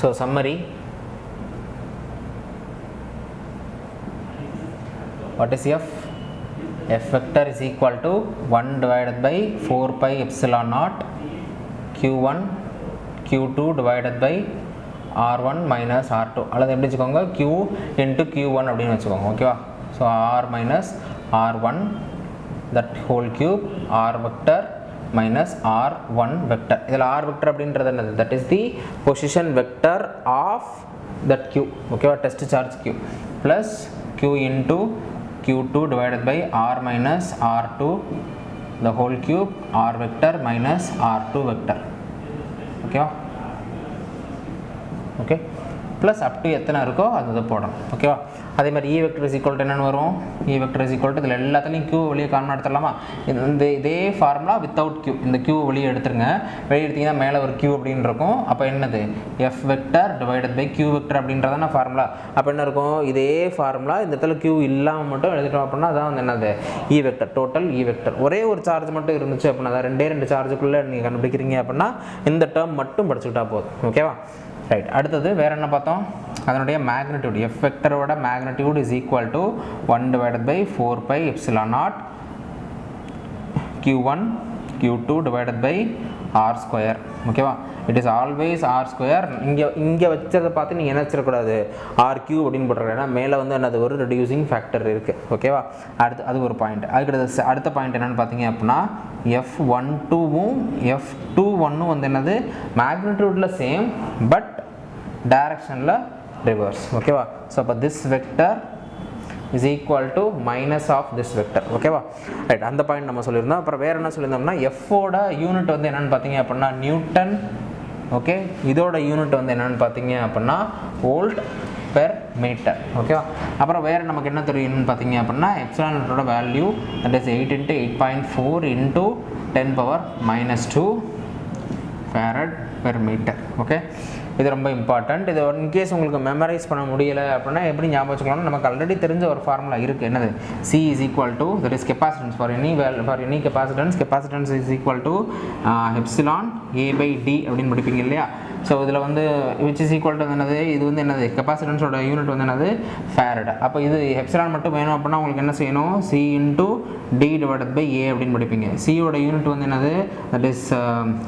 So summary, what is F? F vector is equal to 1 divided by 4 pi epsilon naught q1 q2 divided by r1 minus r2 அல்லது எப்படி வச்சுக்கோங்க q into q1 அப்படின்னு வச்சுக்கோங்க ஓகேவா. So r minus r1 that whole cube r vector minus r1 vector. இதில் r vector அப்படின்றது என்னது? that is the position vector of that q ஓகேவா, test charge q plus q into q2 divided by r minus r2 the whole cube r vector minus r2 vector ஓகேவா. Okay plus up to எத்தனை இருக்கோ அது போடணும் ஓகேவா. அதே மாதிரி E vector is equal to என்னென்னு வரும்? E vector is equal to இதில் எல்லாத்துலேயும் Q வெளியே காமனாக எடுத்துடலாமா? இதே ஃபார்முலா வித்தவுட் Q, இந்த Q வெளியே எடுத்துருங்க. வெளியே எடுத்திங்கன்னா மேலே ஒரு Q அப்படின்னு இருக்கும். அப்போ என்னது? F vector divided by Q vector அப்படின்றதான ஃபார்முலா. அப்போ என்ன இருக்கும்? இதே ஃபார்முலா இந்த இடத்துல Q இல்லாமல் மட்டும் எழுதிட்டோம் அப்படின்னா அதான் வந்து என்னது? E vector, total E vector. ஒரே ஒரு சார்ஜ் மட்டும் இருந்துச்சு அப்படின்னா, அதான் ரெண்டு சார்ஜுக்குள்ளே நீங்கள் கண்டுபிடிக்கிறீங்க அப்படின்னா இந்த டேர்ம் மட்டும் படிச்சுக்கிட்டா போதும் ஓகேவா. ரைட், அடுத்தது வேறு என்ன பார்த்தோம்? அதனுடைய மேக்னிடியூட், எஃப் வெக்டரோட magnitude is equal to 1 divided by 4 by epsilon naught q1 q2 divided by r square ஓகேவா. It is always r square. இங்கே வச்சதை பார்த்து நீங்கள் என்ன வச்சிடக்கூடாது? ஆர் கியூ அப்படின்னு போட்டுருக்கேன். ஏன்னா மேலே வந்து என்னது ஒரு ரெடியூசிங் ஃபேக்டர் இருக்குது ஓகேவா. அது ஒரு பாயிண்ட். அதுக்கு அடுத்த பாயிண்ட் என்னென்னு பார்த்தீங்க அப்படின்னா F12வும் F21ம் வந்து என்னது மேக்னிடியூடில் சேம் பட் டைரக்ஷனில் ரிவர்ஸ் ஓகேவா. ஸோ அப்போ this vector is equal to minus of this vector ஓகேவா. ரைட், அந்த பாயிண்ட் நம்ம சொல்லியிருந்தோம். அப்புறம் வேறு என்ன சொல்லியிருந்தோம்னா எஃபோட யூனிட் வந்து என்னென்னு பார்த்தீங்க அப்படின்னா நியூட்டன் ஓகே. இதோட யூனிட் வந்து என்னென்னு பார்த்தீங்க அப்படின்னா வோல்ட் பெர் மீட்டர் ஓகேவா. அப்புறம் வேறு நமக்கு என்ன தெரியும்னு பார்த்தீங்க அப்படின்னா எப்சிலானோட value that is 8 × 8.4 × 10⁻⁻2 farad per meter okay. இது ரொம்ப இம்பார்ட்டண்ட். இது இன்கேஸ் உங்களுக்கு மெமரைஸ் பண்ண முடியலை அப்படின்னா எப்படி ஞாபகம் வச்சுக்கலாம்னா நமக்கு ஆல்ரெடி தெரிஞ்ச ஒரு ஃபார்முலா இருக்குது. என்னது? C is equal to that is capacitance for any capacitance is equal to epsilon A by D அப்படின்னு படிப்பீங்க இல்லையா. ஸோ இதில் வந்து விச் இஸ் ஈக்குவல் டு என்னது? இது வந்து என்னது? கெப்பாசிட்டன்ஸோட யூனிட் வந்து என்னது? ஃபேரட். அப்போ இது எப்சிலான் மட்டும் வேணும் அப்படின்னா உங்களுக்கு என்ன செய்யணும்? C into D divided by A அப்படின்னு படிப்பீங்க. சியோட யூனிட் வந்து என்னது? தட் இஸ்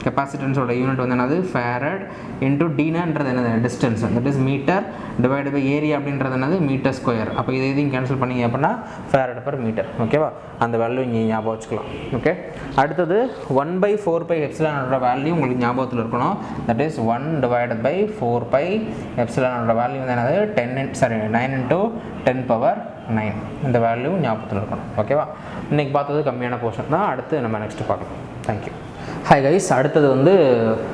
கெப்பாசிட்டன்ஸோட யூனிட் வந்து என்னது? ஃபேரட் இன்டூ டினான்றது என்னது? Distance, that is metre divide by area அப்படின்றது என்னது? Metre square. அப்போ இதையும் கேன்சல் பண்ணிங்க அப்படின்னா ஃபேரட் பர் மீட்டர் ஓகேவா. அந்த வேல்யூ இங்கே ஞாபகம் வச்சுக்கலாம் ஓகே. அடுத்தது 1/4 பை எப்சிலானோட வேல்யூ உங்களுக்கு ஞாபகத்தில் இருக்கணும். That is 1 divided by 4 pi epsilon value வந்து என்னது? 9 × 10⁻9 இந்த வேல்யூ ஞாபகத்தில் இருக்கணும் ஓகேவா. இன்றைக்கி பார்த்தது கம்மியான போர்ஷன் தான். அடுத்து நம்ம நெக்ஸ்ட் பார்க்கலாம். தேங்க்யூ. ஹாய் கைஸ், அடுத்தது வந்து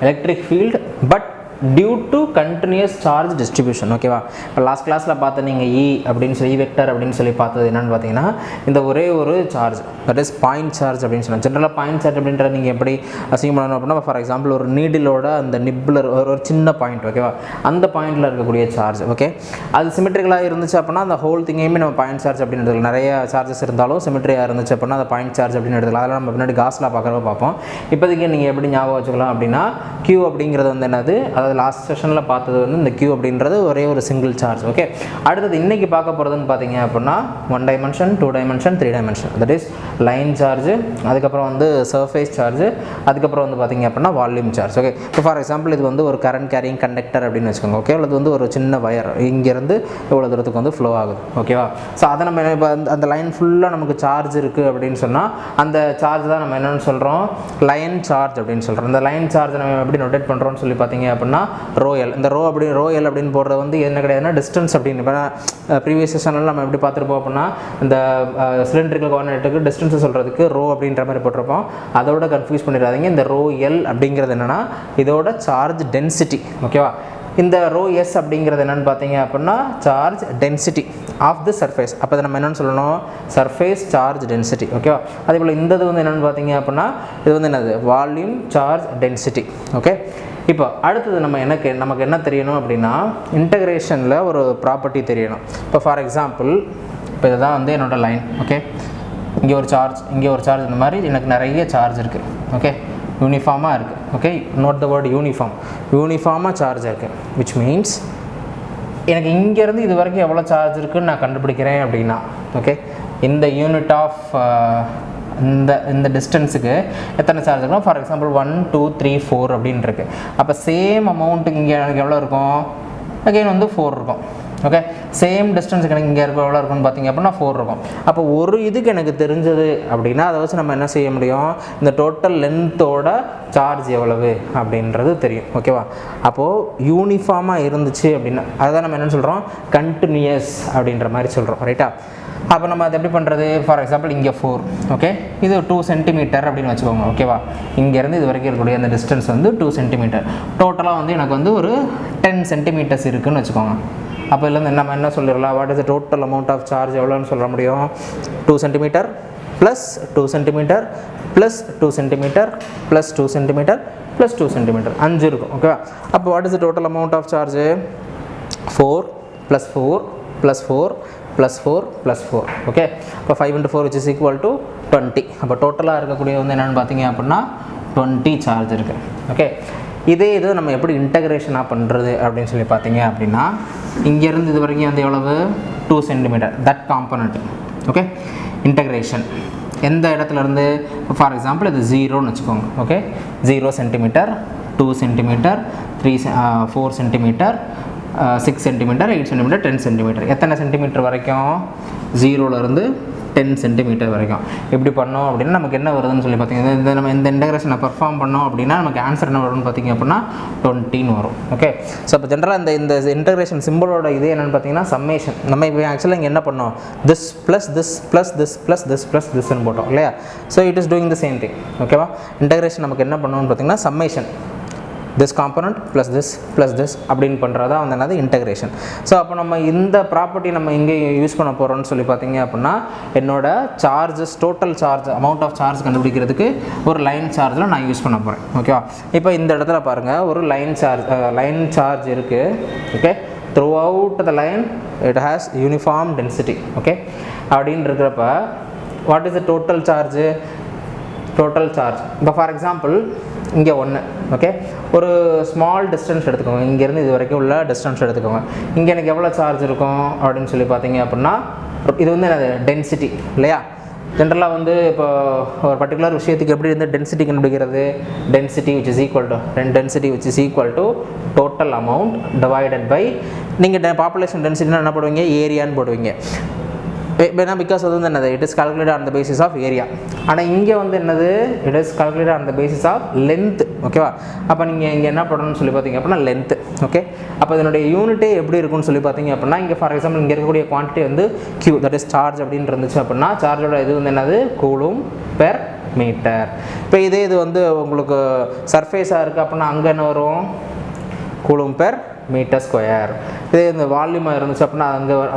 electric field but due to continuous charge distribution ஓகேவா. இப்போ லாஸ்ட் கிளாஸில் பார்த்து நீங்கள் இ அப்படின்னு சொல்லி வெக்டர் அப்படின்னு சொல்லி பார்த்தது என்னென்னு பார்த்தீங்கன்னா இந்த ஒரே ஒரு charge that is point charge அப்படின்னு சொன்னால் ஜென்ரலாக பாயிண்ட் சார்ஜ் அப்படின்ற நீங்கள் எப்படி அசிங்கம் பண்ணணும் அப்படின்னா ஃபார் எக்ஸாம்பிள் ஒரு நீடிலோட அந்த நிப்பில் ஒரு சின்ன பாயிண்ட் ஓகேவா, அந்த பாயிண்டில் இருக்கக்கூடிய சார்ஜ் ஓகே. அது சிமெட்ரிக்கலாக இருந்துச்சு அப்படின்னா அந்த ஹோல் திங்கையுமே நம்ம பாயிண்ட் சார்ஜ் அப்படின்னு எடுத்துக்கலாம். நிறைய சார்ஜஸ் இருந்தாலும் சிமெட்ரியாக இருந்துச்சு அப்படின்னா அந்த பாயிண்ட் சார்ஜ் அப்படின்னு எடுத்துக்கலாம். அதெல்லாம் நம்ம பின்னாடி காஸ்லாம் பார்க்குறப்ப பார்ப்போம். இப்போதைக்கு நீங்கள் எப்படி ஞாபகம் வச்சுக்கலாம் அப்படின்னா Q அப்படிங்கிறது வந்து என்னது? அதாவது லாஸ்ட் செஷனில் பார்த்தது வந்து இந்த Q அப்படின்றது ஒரே ஒரு சிங்கிள் சார்ஜ் ஓகே. அடுத்தது இன்றைக்கி பார்க்க போகிறதுன்னு பார்த்தீங்க அப்படின்னா 1 dimension 2 dimension 3 dimension that is line charge, அதுக்கப்புறம் வந்து சர்ஃபேஸ் சார்ஜ், அதுக்கப்புறம் வந்து பார்த்தீங்க அப்படின்னா வால்யூம் சார்ஜ் ஓகே. இப்போ ஃபார் எக்ஸாம்பிள் இது வந்து ஒரு கரண்ட் கேரிங் கண்டக்டர் அப்படின்னு வச்சுக்கோங்க ஓகே. அது வந்து ஒரு சின்ன வயர் இங்கேருந்து இவ்வளோ தூரத்துக்கு வந்து ஃப்ளோ ஆகுது ஓகேவா. ஸோ அதை நம்ம இப்போ அந்த லைன் ஃபுல்லாக நமக்கு சார்ஜ் இருக்குது அப்படின்னு சொன்னால் அந்த சார்ஜ் தான் நம்ம என்னென்னு சொல்கிறோம்? லைன் சார்ஜ் அப்படின்னு சொல்கிறோம். இந்த லைன் சார்ஜ் நம்ம எப்படி நோட்டேட் பண்ணுறோம்னு சொல்லி பார்த்தீங்க அப்படின்னா ரோயல். இந்த ரோயல் அப்படின்னு போடுறது வந்து என்ன கிடையாதுன்னா டிஸ்டன்ஸ் அப்படின்னு. இப்போ ப்ரீவியஸ் செஷனில் நம்ம எப்படி பார்த்துருப்போம் அப்படின்னா இந்த சிலிண்ட்ரிக்கல் கோஆர்டினேட்டுக்கு டிஸ்டன்ஸை சொல்கிறதுக்கு ரோ அப்படின்ற மாதிரி போட்டிருப்போம். அதோட கன்ஃபியூஸ் பண்ணிடாதீங்க. இந்த ரோயல் அப்படிங்கிறது என்னென்னா இதோட சார்ஜ் டென்சிட்டி ஓகேவா. இந்த ரோ எஸ் அப்படிங்கிறது என்னென்னு பார்த்தீங்க அப்படின்னா charge density of the surface. அப்போ நம்ம என்னென்னு சொல்லணும்? சர்ஃபேஸ் சார்ஜ் டென்சிட்டி ஓகேவா. அதே போல் இந்த இது வந்து என்னென்னு பார்த்தீங்க அப்படின்னா இது வந்து என்னது? Volume charge density okay. இப்போ அடுத்தது நமக்கு என்ன தெரியணும் அப்படின்னா இன்டகிரேஷனில் ஒரு ப்ராப்பர்ட்டி தெரியணும். இப்போ ஃபார் எக்ஸாம்பிள் இப்போ இதுதான் வந்து என்னோடய லைன் ஓகே. இங்கே ஒரு சார்ஜ், இங்கே ஒரு சார்ஜ், இந்த மாதிரி எனக்கு நிறைய சார்ஜ் இருக்குது ஓகே. யூனிஃபார்மாக இருக்குது. Okay, note the word uniform. யூனிஃபார்மாக சார்ஜ் இருக்குது, விச் மீன்ஸ் எனக்கு இங்கேருந்து இது வரைக்கும் எவ்வளோ சார்ஜ் இருக்குதுன்னு நான் கண்டுபிடிக்கிறேன் அப்படின்னா, ஓகே, இந்த யூனிட் ஆஃப் இந்த டிஸ்டன்ஸுக்கு எத்தனை சார்ஜ் இருக்கும். ஃபார் எக்ஸாம்பிள் 1 2 3 4 அப்படின்னு இருக்குது. அப்போ சேம் அமௌண்ட்டுக்கு இங்கே எனக்கு எவ்வளோ இருக்கும், அகெயின் வந்து 4 இருக்கும். ஓகே, சேம் டிஸ்டன்ஸுக்கு எனக்கு இங்கே இருக்க எவ்வளோ இருக்குன்னு பார்த்தீங்க அப்படின்னா 4 இருக்கும். அப்போ ஒரு இதுக்கு எனக்கு தெரிஞ்சது அப்படின்னா அதை வச்சு நம்ம என்ன செய்ய முடியும், இந்த டோட்டல் லென்த்தோட சார்ஜ் எவ்வளவு அப்படின்றது தெரியும். ஓகேவா, அப்போது யூனிஃபார்மாக இருந்துச்சு அப்படின்னா அதுதான் நம்ம என்ன சொல்கிறோம், கண்டினியூஸ் அப்படின்ற மாதிரி சொல்கிறோம். ரைட்டா, அப்போ நம்ம அதை எப்படி பண்ணுறது, ஃபார் எக்ஸாம்பிள் இங்கே 4, ஓகே, இது 2 சென்டிமீட்டர் அப்படின்னு வச்சுக்கோங்க. ஓகேவா, இங்கேருந்து இது வரைக்கும் இருக்கக்கூடிய அந்த டிஸ்டன்ஸ் வந்து 2 சென்டிமீட்டர். டோட்டலாக வந்து எனக்கு வந்து ஒரு 10 சென்டிமீட்டர்ஸ் இருக்குதுன்னு வச்சுக்கோங்க. அப்போ இதுலேருந்து நம்ம என்ன சொல்லிடலாம், what is the total amount of charge எவ்வளோன்னு சொல்ல முடியும், 2 centimetre plus 2 centimetre plus 2 centimetre plus 2 centimetre plus 2 centimetre 5 இருக்கும். ஓகேவா, அப்போ what is the total amount of charge, 4 + 4 + 4 + 4 + 4. Okay, இப்போ 5 × 4 which is equal to 20. அப்போ டோட்டலாக இருக்கக்கூடிய வந்து என்னென்னு பார்த்தீங்க அப்படின்னா 20 சார்ஜ் இருக்குது. ஓகே, இதே இது நம்ம எப்படி இன்டகிரேஷனாக பண்ணுறது அப்படின்னு சொல்லி பார்த்தீங்க அப்படின்னா, இங்கேருந்து இது வரைக்கும் வந்து எவ்வளவு 2 centimetre that component. Okay, integration எந்த இடத்துலேருந்து, ஃபார் எக்ஸாம்பிள் இது 0ன்னு வச்சுக்கோங்க. Okay, 0 centimetre 2 centimetre 4 centimetre 6 centimetre 8 centimetre 10 centimetre. எத்தனை சென்டிமீட்டர் வரைக்கும், 0லேருந்து 10 சென்டிமீட்டர் வரைக்கும். எப்படி பண்ணோம் அப்படின்னா நமக்கு என்ன வருதுன்னு சொல்லி பார்த்தீங்கன்னா, நம்ம இந்த இன்டகிரேஷனை பர்ஃபார்ம் பண்ணோம் அப்படின்னா நமக்கு ஆன்சர் என்ன வரும்னு பார்த்தீங்க அப்படின்னா 20ன்னு வரும். ஓகே, ஸோ இப்போ ஜென்ரலாக இந்த இன்டகிரேஷன் சிம்பிளோட இது என்னென்னு பார்த்தீங்கன்னா சம்மேஷன். நம்ம இப்போ ஆக்சுவலாக இங்கே என்ன பண்ணோம், this plus this plus this plus this plus திஸ்ன்னு போட்டோம் இல்லையா. So it is doing the same thing. ஓகேவா, இன்டகிரேஷன் நமக்கு என்ன பண்ணணும்னு பார்த்தீங்கன்னா summation, this component plus this அப்படின்னு பண்ணுறதா வந்து என்னது இன்டகிரேஷன். ஸோ அப்போ நம்ம இந்த ப்ராப்பர்ட்டி நம்ம இங்கே யூஸ் பண்ண போகிறோம்னு சொல்லி பார்த்தீங்க அப்படின்னா, என்னோட charges total charge amount of charge கண்டுபிடிக்கிறதுக்கு ஒரு லைன் சார்ஜில் நான் யூஸ் பண்ண போகிறேன். ஓகேவா, இப்போ இந்த இடத்துல பாருங்கள் ஒரு லைன் சார்ஜ் இருக்குது. Okay, through out the line it has uniform density. Okay, அப்படின்னு இருக்கிறப்ப what is the total charge, இப்போ ஃபார் எக்ஸாம்பிள் இங்கே 1. ஓகே, ஒரு ஸ்மால் டிஸ்டன்ஸ் எடுத்துக்கோங்க, இங்கேருந்து இது வரைக்கும் உள்ள டிஸ்டன்ஸ் எடுத்துக்கோங்க. இங்கே எனக்கு எவ்வளோ சார்ஜ் இருக்கும் அப்படின்னு சொல்லி பார்த்தீங்க அப்படின்னா, இது வந்து என்னது டென்சிட்டி இல்லையா. ஜென்ரலாக வந்து இப்போ ஒரு பர்டிகுலர் விஷயத்துக்கு எப்படி இருந்து டென்சிட்டி கண்டுபிடிக்கிறது, density which is equal to total amount divided by, நீங்கள் பாப்புலேஷன் டென்சிட்டினா என்ன போடுவீங்க, ஏரியான்னு போடுவீங்க. பிகாஸ் அது வந்து என்னது, it is calculate on the basis of area. ஆனால் இங்கே வந்து என்னது, it is calculate on the basis of length. ஓகேவா, அப்போ நீங்கள் இங்கே என்ன பண்ணணும்னு சொல்லி பார்த்தீங்க அப்படின்னா லென்த். ஓகே, அப்போ இதனுடைய யூனிட்டே எப்படி இருக்குன்னு சொல்லி பார்த்தீங்க அப்படின்னா, இங்கே ஃபார் எக்ஸாம்பிள் இங்கே இருக்கக்கூடிய குவான்டிட்டி வந்து Q, தட் இஸ் சார்ஜ் அப்படின்னு இருந்துச்சு அப்படின்னா, சார்ஜோட இது வந்து என்னது கூலும் பெர் மீட்டர். இப்போ இது வந்து உங்களுக்கு சர்ஃபேஸாக இருக்குது அப்படின்னா அங்கே என்ன வரும், கூலும் பெர் மீட்டர் ஸ்கொயர். இதே இந்த வால்யூமாக இருந்துச்சு அப்படின்னா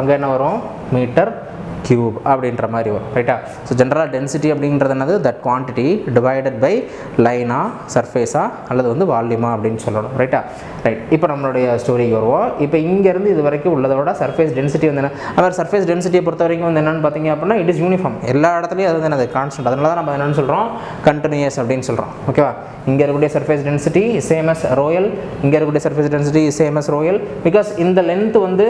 அங்கே என்ன வரும், மீட்டர் கியூப் அப்படின்ற மாதிரி வரும். ரைட்டா, ஸோ ஜென்ரலாக டென்சிட்டி அப்படின்றது என்னது, தட் குவான்டிட்டி டிவைடட் பை லைனா சர்ஃபேஸா அல்லது வந்து வால்யூமா அப்படின்னு சொல்லணும். ரைட்டா, ரைட். இப்போ நம்மளுடைய ஸ்டோரிக்கு வருவோம். இப்போ இங்கேருந்து இது வரைக்கும் உள்ளதோட சர்ஃபேஸ் டென்சிட்டி வந்து என்ன, அவர் சர்ஃபேஸ் டென்சிட்டியை பொறுத்த வரைக்கும் வந்து என்னென்னு பார்த்தீங்க அப்படின்னா இட் இஸ் யூனிஃபார்ம், எல்லா இடத்துலையும் அது வந்து என்னது கான்ஸ்டன்ட். அதனால தான் நம்ம என்னென்னு சொல்கிறோம், கண்டினியூஸ் அப்படின்னு சொல்கிறோம். ஓகேவா, இங்கே இருக்கக்கூடிய surface density same as rho L, இங்கே இருக்கக்கூடிய surface density same as rho L. Because இந்த லென்த் வந்து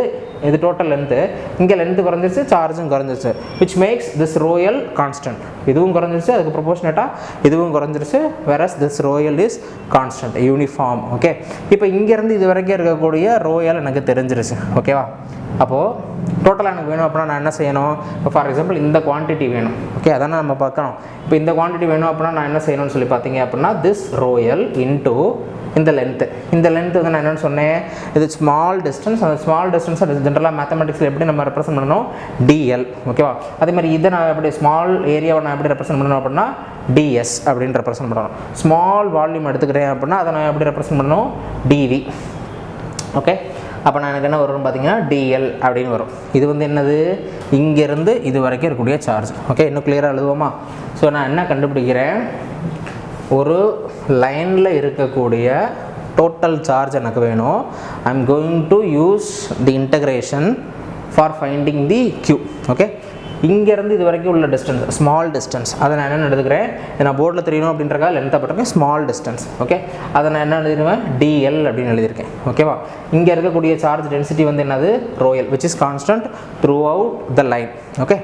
இது டோட்டல் லென்த்து, இங்கே லென்த்து குறைஞ்சிருச்சு, சார்ஜும் குறைஞ்சிருச்சு, which makes this rho L constant. இதுவும் குறைஞ்சிருச்சு, அதுக்கு ப்ரொபோர்ஷனேட்டாக இதுவும் குறைஞ்சிருச்சு, whereas this rho L is constant uniform. Okay, இப்போ இங்கேருந்து இது வரைக்கும் இருக்கக்கூடிய ரோயல் எனக்கு தெரிஞ்சிருச்சு. ஓகேவா, அப்போது டோட்டலாக எனக்கு வேணும் அப்படின்னா நான் என்ன செய்யணும், இப்போ ஃபார் எக்ஸாம்பிள் இந்த குவான்டிட்டி வேணும். ஓகே, அதானே நம்ம பார்க்கணும். இப்போ இந்த குவான்டிட்டி வேணும் அப்படின்னா நான் என்ன செய்யணும்னு சொல்லி பார்த்தீங்க அப்படின்னா, திஸ் ரோயல் இன்டூ இந்த லென்த்து வந்து நான் என்னென்னு சொன்னேன், இது ஸ்மால் டிஸ்டன்ஸ். அந்த ஸ்மால் டிஸ்டன்ஸ் அது ஜென்ரலாக மேத்தமெட்டிக்ஸில் எப்படி நம்ம ரெப்ரசென்ட் பண்ணணும், டிஎல். ஓகேவா, அதே மாதிரி இதை நான் எப்படி ஸ்மால் ஏரியாவை நான் எப்படி ரெப்ரசென்ட் பண்ணணும் அப்படின்னா டிஎஸ் அப்படின்னு ரெப்ரசென்ட் பண்ணணும். ஸ்மால் வால்யூம் எடுத்துக்கிறேன் அப்படின்னா அதை நான் எப்படி ரெப்ரசென்ட் பண்ணணும், டிவி. ஓகே, அப்போ நான் எனக்கு என்ன வரும்னு பார்த்தீங்கன்னா டிஎல் அப்படின்னு வரும். இது வந்து என்னது, இங்கேருந்து இது வரைக்கும் இருக்கக்கூடிய சார்ஜ். ஓகே, இன்னும் கிளியராக எழுதுவோமா. ஸோ நான் என்ன கண்டுபிடிக்கிறேன், ஒரு லைனில் இருக்கக்கூடிய டோட்டல் சார்ஜ் எனக்கு வேணும். I am going to use the integration for finding the Q. Okay, இங்கேருந்து இது வரைக்கும் உள்ள டிஸ்டன்ஸ் ஸ்மால் டிஸ்டன்ஸ் அதை நான் என்ன எடுத்துக்கிறேன், நான் போர்டில் தெரியணும் அப்படின்றக்கா லென்த்தாக போட்டிருக்கேன் ஸ்மால் டிஸ்டன்ஸ். ஓகே, அதை நான் என்ன எழுதிடுவேன், டிஎல் அப்படின்னு எழுதியிருக்கேன். ஓகேவா, இங்கே இருக்கக்கூடிய சார்ஜ் டென்சிட்டி வந்து என்னது, royal, which is constant through out the line. Okay,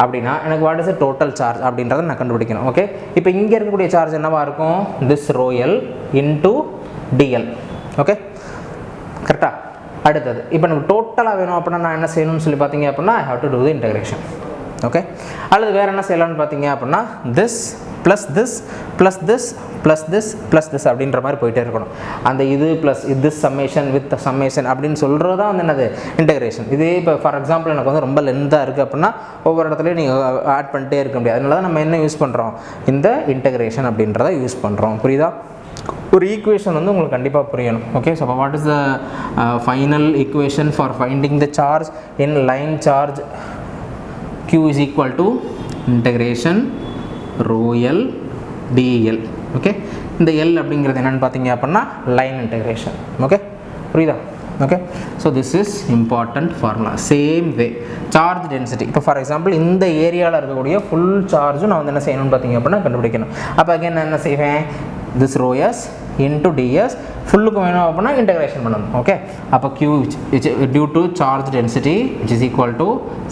அப்படின்னா எனக்கு வாட் இஸ் டோட்டல் சார்ஜ் அப்படின்றத நான் கண்டுபிடிக்கணும். ஓகே, இப்போ இங்கே இருக்கக்கூடிய சார்ஜ் என்னவா இருக்கும், this rho L into d l. Okay, கரெக்டாக. அடுத்தது இப்போ நமக்கு டோட்டலாக வேணும் அப்படின்னா நான் என்ன செய்யணும்னு சொல்லி பார்த்தீங்க அப்படின்னா I have to do the integration. Okay, அல்லது வேறு என்ன செய்யலாம்னு பார்த்தீங்க அப்படின்னா this plus this plus this plus this plus this அப்படின்ற மாதிரி போயிட்டே இருக்கணும். அந்த இது ப்ளஸ் இது சம்மேஷன் வித் சம்மேஷன் அப்படின்னு சொல்கிறது தான் வந்து என்னது இன்டகிரேஷன். இதே இப்போ ஃபார் எக்ஸாம்பிள் எனக்கு வந்து ரொம்ப லென்த்தாக இருக்குது அப்படின்னா ஒவ்வொரு இடத்துலையும் நீங்கள் ஆட் பண்ணிட்டே இருக்க முடியாது. அதனால தான் நம்ம என்ன யூஸ் பண்ணுறோம், இந்த இன்டகிரேஷன் அப்படின்றத யூஸ் பண்ணுறோம். புரியுதா? ஒரு ஈக்குவேஷன் வந்து உங்களுக்கு கண்டிப்பாக புரியணும். Okay, so what is the final equation for finding the charge in line charge Q is equal to integration rho L dl. Okay, இந்த L அப்படிங்கிறது என்னென்னு பார்த்தீங்க அப்படின்னா லைன் இன்டகிரேஷன். ஓகே, புரியுதா? Okay, so this is important formula. Same way charge density, இப்போ for example இந்த ஏரியாவில் இருக்கக்கூடிய ஃபுல் சார்ஜும் நான் வந்து என்ன செய்யணும்னு பார்த்தீங்க அப்படின்னா கண்டுபிடிக்கணும். அப்போ அகைன் நான் என்ன செய்வேன், this rho s into ds ஃபுல்லுக்கு வேணும் அப்படின்னா இன்டகிரேஷன் பண்ணணும். ஓகே, அப்போ q due to charge density which is equal to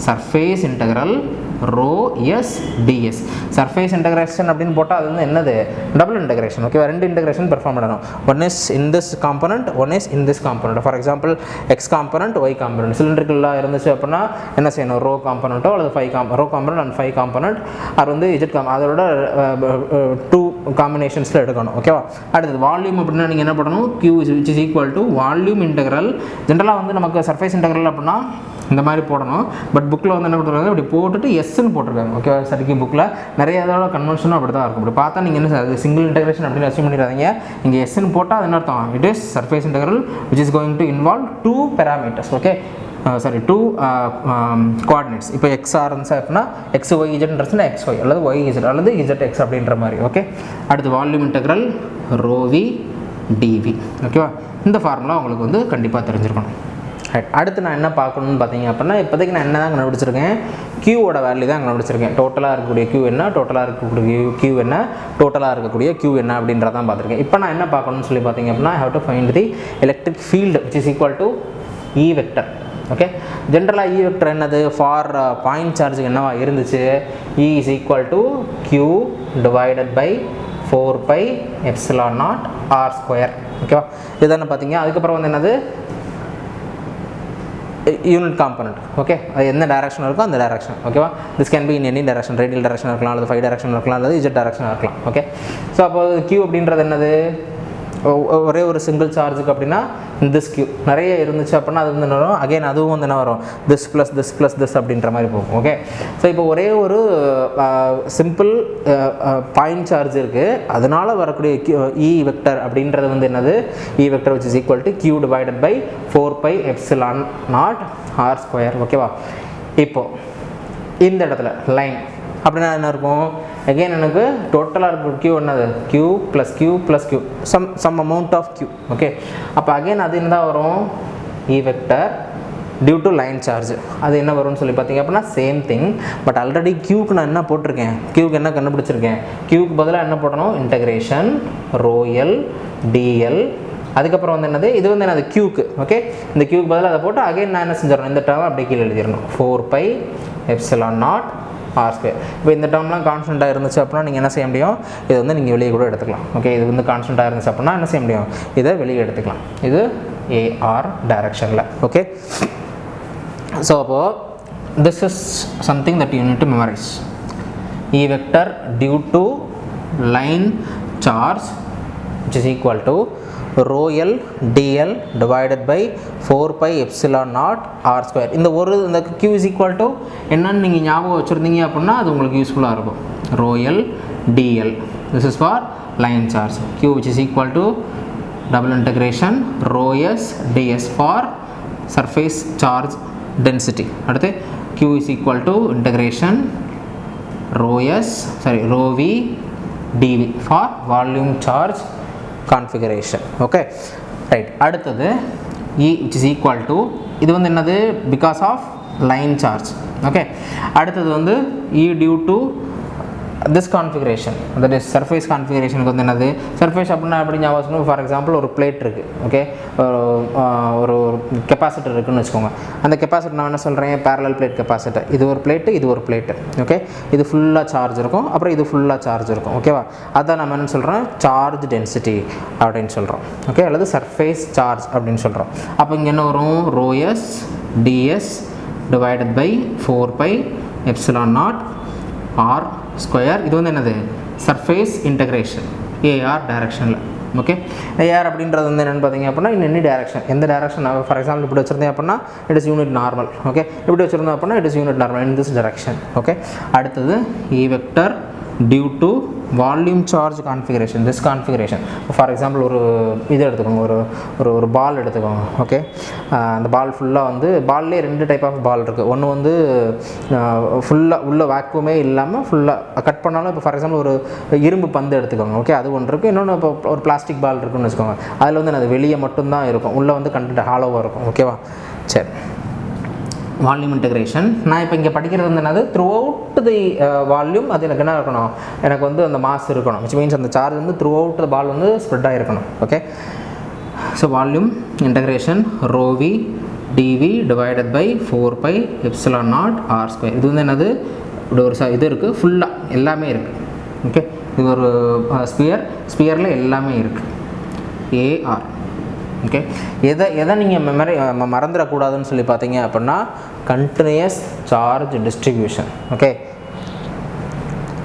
surface integral rho s ds. Surface integration அப்படின்னு போட்டால் அது வந்து என்னது, டபுள் இன்டகிரேஷன். ஓகே, ரெண்டு இன்டகிரேஷன் பெர்ஃபார்ம் பண்ணணும். One is in this component, one is in this component. For example X component, Y component. சிலிண்டருக்குள்ளே இருந்துச்சு அப்படின்னா என்ன செய்யணும், ரோ காம்பனண்ட்டோ அல்லது rho component and phi component, அது வந்து இஜெட் அதோட 2 காம்பினேஷன்ஸில் எடுக்கணும். ஓகேவா? அடுத்தது வால்யூம் அப்படின்னா நீங்கள் என்ன பண்ணணும், Q which is equal to volume integral. ஜென்ரலாக வந்து நமக்கு சர்ஃபேஸ் இன்டெக்ரல் அப்படின்னா இந்த மாதிரி போடணும். பட் புக்கில் வந்து என்ன பண்ணுறாங்க, இப்படி போட்டுட்டு எஸ்ன்னு போட்டிருக்காங்க. ஓகே, சரிக்கு புக்கில் நிறைய இதோட கன்வென்ஷனும் அப்படி தான் இருக்கும். இப்படி பார்த்தா நீங்கள் என்ன அது சிங்கிள் இன்டெகிரேஷன் அப்படின்னு அசியூம் பண்ணிடாதீங்க. இங்கே எஸ்ன்னு போட்டால் அது என்ன அர்த்தம், it is surface integral which is going to involve 2 parameters. Okay, sorry 2 coordinates. இப்போ எக்ஸாக இருந்துச்சு அப்படின்னா எக்ஸ் ஒய் இஜெட்ன்றதுனா எக்ஸ் ஒய் அல்லது ஒய் இஜெட் அல்லது இஜெட் எக்ஸ் அப்படின்ற மாதிரி. ஓகே, அடுத்து volume integral rho v d v. ஓகேவா, இந்த ஃபார்முலா உங்களுக்கு வந்து கண்டிப்பாக தெரிஞ்சிருக்கணும். ரைட், அடுத்து நான் என்ன பார்க்கணும்னு பார்த்தீங்க அப்படின்னா இப்போதைக்கு நான் என்ன தான் கண்டுபிடிச்சிருக்கேன், கியூவோட வேல்யூ தான் கண்டுபிடிச்சிருக்கேன். டோட்டலாக இருக்கக்கூடிய கியூ என்ன, டோட்டலாக இருக்கக்கூடிய கியூ என்ன, டோட்டலாக இருக்கக்கூடிய கியூ என்ன அப்படின்றதான் பார்த்துருக்கேன். இப்போ நான் என்ன பார்க்கணும்னு சொல்லி பார்த்தீங்க அப்படின்னா I have to find the electric field which is equal to E vector. Okay, ஜென்ரலாக E வெக்டர் என்னது, ஃபார் பாயிண்ட் சார்ஜுக்கு என்னவா இருந்துச்சு, E is equal to Q divided by 4 pi epsilon naught r square. ஓகேவா, இதுதானே பார்த்தீங்க. அதுக்கப்புறம் வந்து என்னது யூனிட் காம்பனண்ட். ஓகே, அது எந்த டைரக்ஷன் இருக்கோ அந்த டைரக்ஷன். ஓகேவா, this can be in any direction, radial direction இருக்கலாம் அல்லது 5 டைரக்ஷன் இருக்கலாம் அல்லது இஜெட் டைரக்ஷன் இருக்கலாம். ஓகே, ஸோ அப்போ கியூ அப்படின்றது என்னது, ஒரே ஒரு சிங்கிள் சார்ஜுக்கு அப்படின்னா திஸ் கியூ நிறைய இருந்துச்சு அப்படின்னா அது வந்து என்ன வரும், அகைன் அதுவும் வந்து என்ன வரும், this plus this plus this அப்படின்ற மாதிரி போகும். ஓகே, ஸோ இப்போ ஒரே ஒரு சிம்பிள் பாயிண்ட் சார்ஜ் இருக்குது, அதனால் வரக்கூடிய இ வெக்டர் அப்படின்றது வந்து என்னது, இ vector which is equal to Q divided by 4 pi epsilon naught r square. ஓகேவா, இப்போது இந்த இடத்துல லைன் அப்படின்னா என்ன இருக்கும், அகெயின் எனக்கு டோட்டலாக இருக்கிற கியூ என்னது, q plus q plus q sum amount of q. Okay, அப்போ அகெயின் அது என்ன வரும், E vector due to line charge. அது என்ன வரும்னு சொல்லி பார்த்தீங்க அப்படின்னா சேம் திங். பட் ஆல்ரெடி கியூக்கு நான் என்ன போட்டிருக்கேன், கியூக்கு என்ன கண்டுபிடிச்சிருக்கேன், கியூக்கு பதிலாக என்ன போடணும், இன்டகிரேஷன் ரோஎல் டிஎல். அதுக்கப்புறம் வந்து என்னது, இது வந்து என்னது கியூக்கு. ஓகே, இந்த கியூக்கு பதிலாக அதை போட்டு அகைன் நான் என்ன செஞ்சிடணும், இந்த டேர்ம் அப்படியே கீழே எழுதிடணும், 4 pi epsilon naught r square. இப்போ இந்த டேர்ம்லாம் கான்ஸ்டண்ட்டாக இருந்துச்சு அப்படின்னா நீங்கள் என்ன செய்ய முடியும், இதை வந்து நீங்கள் வெளியே கூட எடுத்துக்கலாம். ஓகே, இது வந்து கான்ஸ்டண்ட்டாக இருந்துச்சு அப்படின்னா என்ன செய்ய முடியும், இதை வெளியே எடுத்துக்கலாம். இது ஏஆர் டைரக்ஷனில். ஓகே, ஸோ அப்போது this is something that you need to memorise. E vector due to line charge which is equal to rho L dl divided by 4 pi epsilon naught r square. இந்த q is equal to என்னன்னு நீங்கள் ஞாபகம் வச்சுருந்தீங்க அப்படின்னா அது உங்களுக்கு யூஸ்ஃபுல்லாக இருக்கும். rho L dl, this is for line charge. q which is equal to double integration rho s ds for surface charge density. அடுத்து q is equal to integration rho v dv for volume charge configuration. Okay, right. அடுத்தது E which is equal to இது வந்து என்னது because of line charge. Okay, அடுத்தது வந்து E due to this configuration, that is surface configuration க்கு வந்து என்னது surface அப்படினா எப்படி ஞாபகம் வச்சுக்கணும். ஃபார் எக்ஸாம்பிள் ஒரு பிளேட் இருக்குது, ஓகே, ஒரு கெப்பாசிட்டர் இருக்குன்னு வச்சுக்கோங்க. அந்த கெப்பாசிட்டர் நான் என்ன சொல்கிறேன், பேரலல் பிளேட் கெப்பாசிட்டர். இது ஒரு பிளேட்டு, இது ஒரு பிளேட்டு, ஓகே. இது ஃபுல்லாக சார்ஜ் இருக்கும், அப்புறம் இது ஃபுல்லாக சார்ஜ் இருக்கும், ஓகேவா. அதான் நம்ம என்ன சொல்கிறோம், சார்ஜ் டென்சிட்டி அப்படின்னு சொல்கிறோம், ஓகே, அல்லது சர்ஃபேஸ் சார்ஜ் அப்படின்னு சொல்கிறோம். அப்போ இங்கே என்ன வரும், ρs ds divided by 4 pi epsilon naught r square. இது வந்து என்னது, சர்ஃபேஸ் இன்டகிரேஷன் ஏஆர் டைரக்ஷனில், ஓகே. ஏஆர் அப்படின்றது வந்து என்னென்னு பார்த்தீங்க அப்படின்னா இன் எனி டைரக்ஷன், எந்த டைரக்ஷன். ஃபார் எக்ஸாம்பிள் இப்படி வச்சுருந்தேன் அப்படின்னா it is unit normal, okay. இப்படி வச்சுருந்தோம் அப்படின்னா it is unit normal in this direction, okay. அடுத்தது E vector due to volume charge configuration, this configuration. For example ஒரு இது எடுத்துக்கோங்க, ஒரு பால் எடுத்துக்கோங்க, ஓகே. அந்த பால் ஃபுல்லாக வந்து பால்லே 2 டைப் ஆஃப் பால் இருக்குது. ஒன்று வந்து ஃபுல்லாக உள்ள வேக்யூமே இல்லாமல் ஃபுல்லாக கட் பண்ணாலும், இப்போ ஃபார் எக்ஸாம்பிள் ஒரு இரும்பு பந்து எடுத்துக்கோங்க, ஓகே, அது ஒன்று இருக்குது. இன்னொன்று இப்போ ஒரு பிளாஸ்டிக் பால் இருக்குன்னு வச்சுக்கோங்க. அதில் வந்து அது வெளியே மட்டும்தான் இருக்கும், உள்ளே வந்து கண்டென்ட் ஹாலோவாக இருக்கும், ஓகேவா. சரி, வால்யூம் இன்டகிரேஷன். நான் இப்போ இங்கே படிக்கிறது வந்து என்னது, த்ரூ அவுட் தி வால்யூம் அது எனக்கு என்ன இருக்கணும், எனக்கு வந்து அந்த மாஸ் இருக்கணும், விச் மீன்ஸ் அந்த சார்ஜ் வந்து த்ரூ அவுட் த பால் வந்து ஸ்ப்ரெட் ஆகிருக்கணும், okay. So volume integration ρv dv divided by 4 pi epsilon naught r square. இது வந்து என்னது, இப்படி ஒரு இது இருக்குது, ஃபுல்லாக எல்லாமே இருக்குது, ஓகே. இது ஒரு ஸ்பியரில் எல்லாமே இருக்குது, ஏஆர், ஓகே. எதை நீங்கள் மறந்துடக்கூடாதுன்னு சொல்லி பார்த்தீங்க அப்படின்னா கண்டினியூஸ் சார்ஜ் டிஸ்ட்ரிபியூஷன், ஓகே,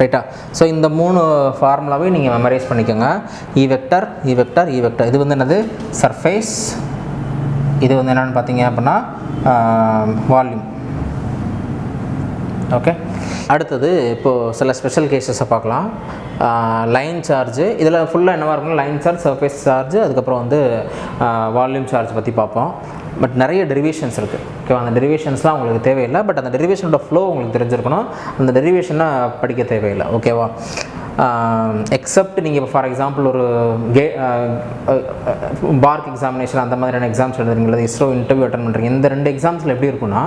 ரைட்டா. ஸோ இந்த 3 ஃபார்முலாவே நீங்கள் மெமரைஸ் பண்ணிக்கோங்க. E vector, E vector, E vector. இது வந்து என்னது, சர்ஃபேஸ். இது வந்து என்னென்னு பார்த்தீங்க அப்படின்னா வால்யூம், ஓகே. அடுத்தது இப்போது சில ஸ்பெஷல் கேசஸை பார்க்கலாம். லைன் சார்ஜு, இதில் ஃபுல்லாக என்னவாக இருக்குன்னா லைன் சார்ஜ், சர்ஃபேஸ் சார்ஜ், அதுக்கப்புறம் வந்து வால்யூம் சார்ஜ் பற்றி பார்ப்போம். பட் நிறைய டெரிவேஷன்ஸ் இருக்குது, ஓகேவா. அந்த டெரிவேஷன்ஸ்லாம் உங்களுக்கு தேவையில்லை, பட் அந்த டெரிவேஷனோட ஃப்ளோ உங்களுக்கு தெரிஞ்சிருக்கணும். அந்த டெரிவேஷனை படிக்க தேவையில்லை, ஓகேவா. எக்ஸப்ட் நீங்கள் இப்போ ஃபார் எக்ஸாம்பிள் ஒரு பார்க் எக்ஸாமினேஷன் அந்த மாதிரியான எக்ஸாம்ஸ் எழுதுறீங்களா, இஸ்ரோ இன்டர்வியூ அட்டன் பண்ணுறீங்க. இந்த 2 எக்ஸாம்ஸில் எப்படி இருக்குன்னா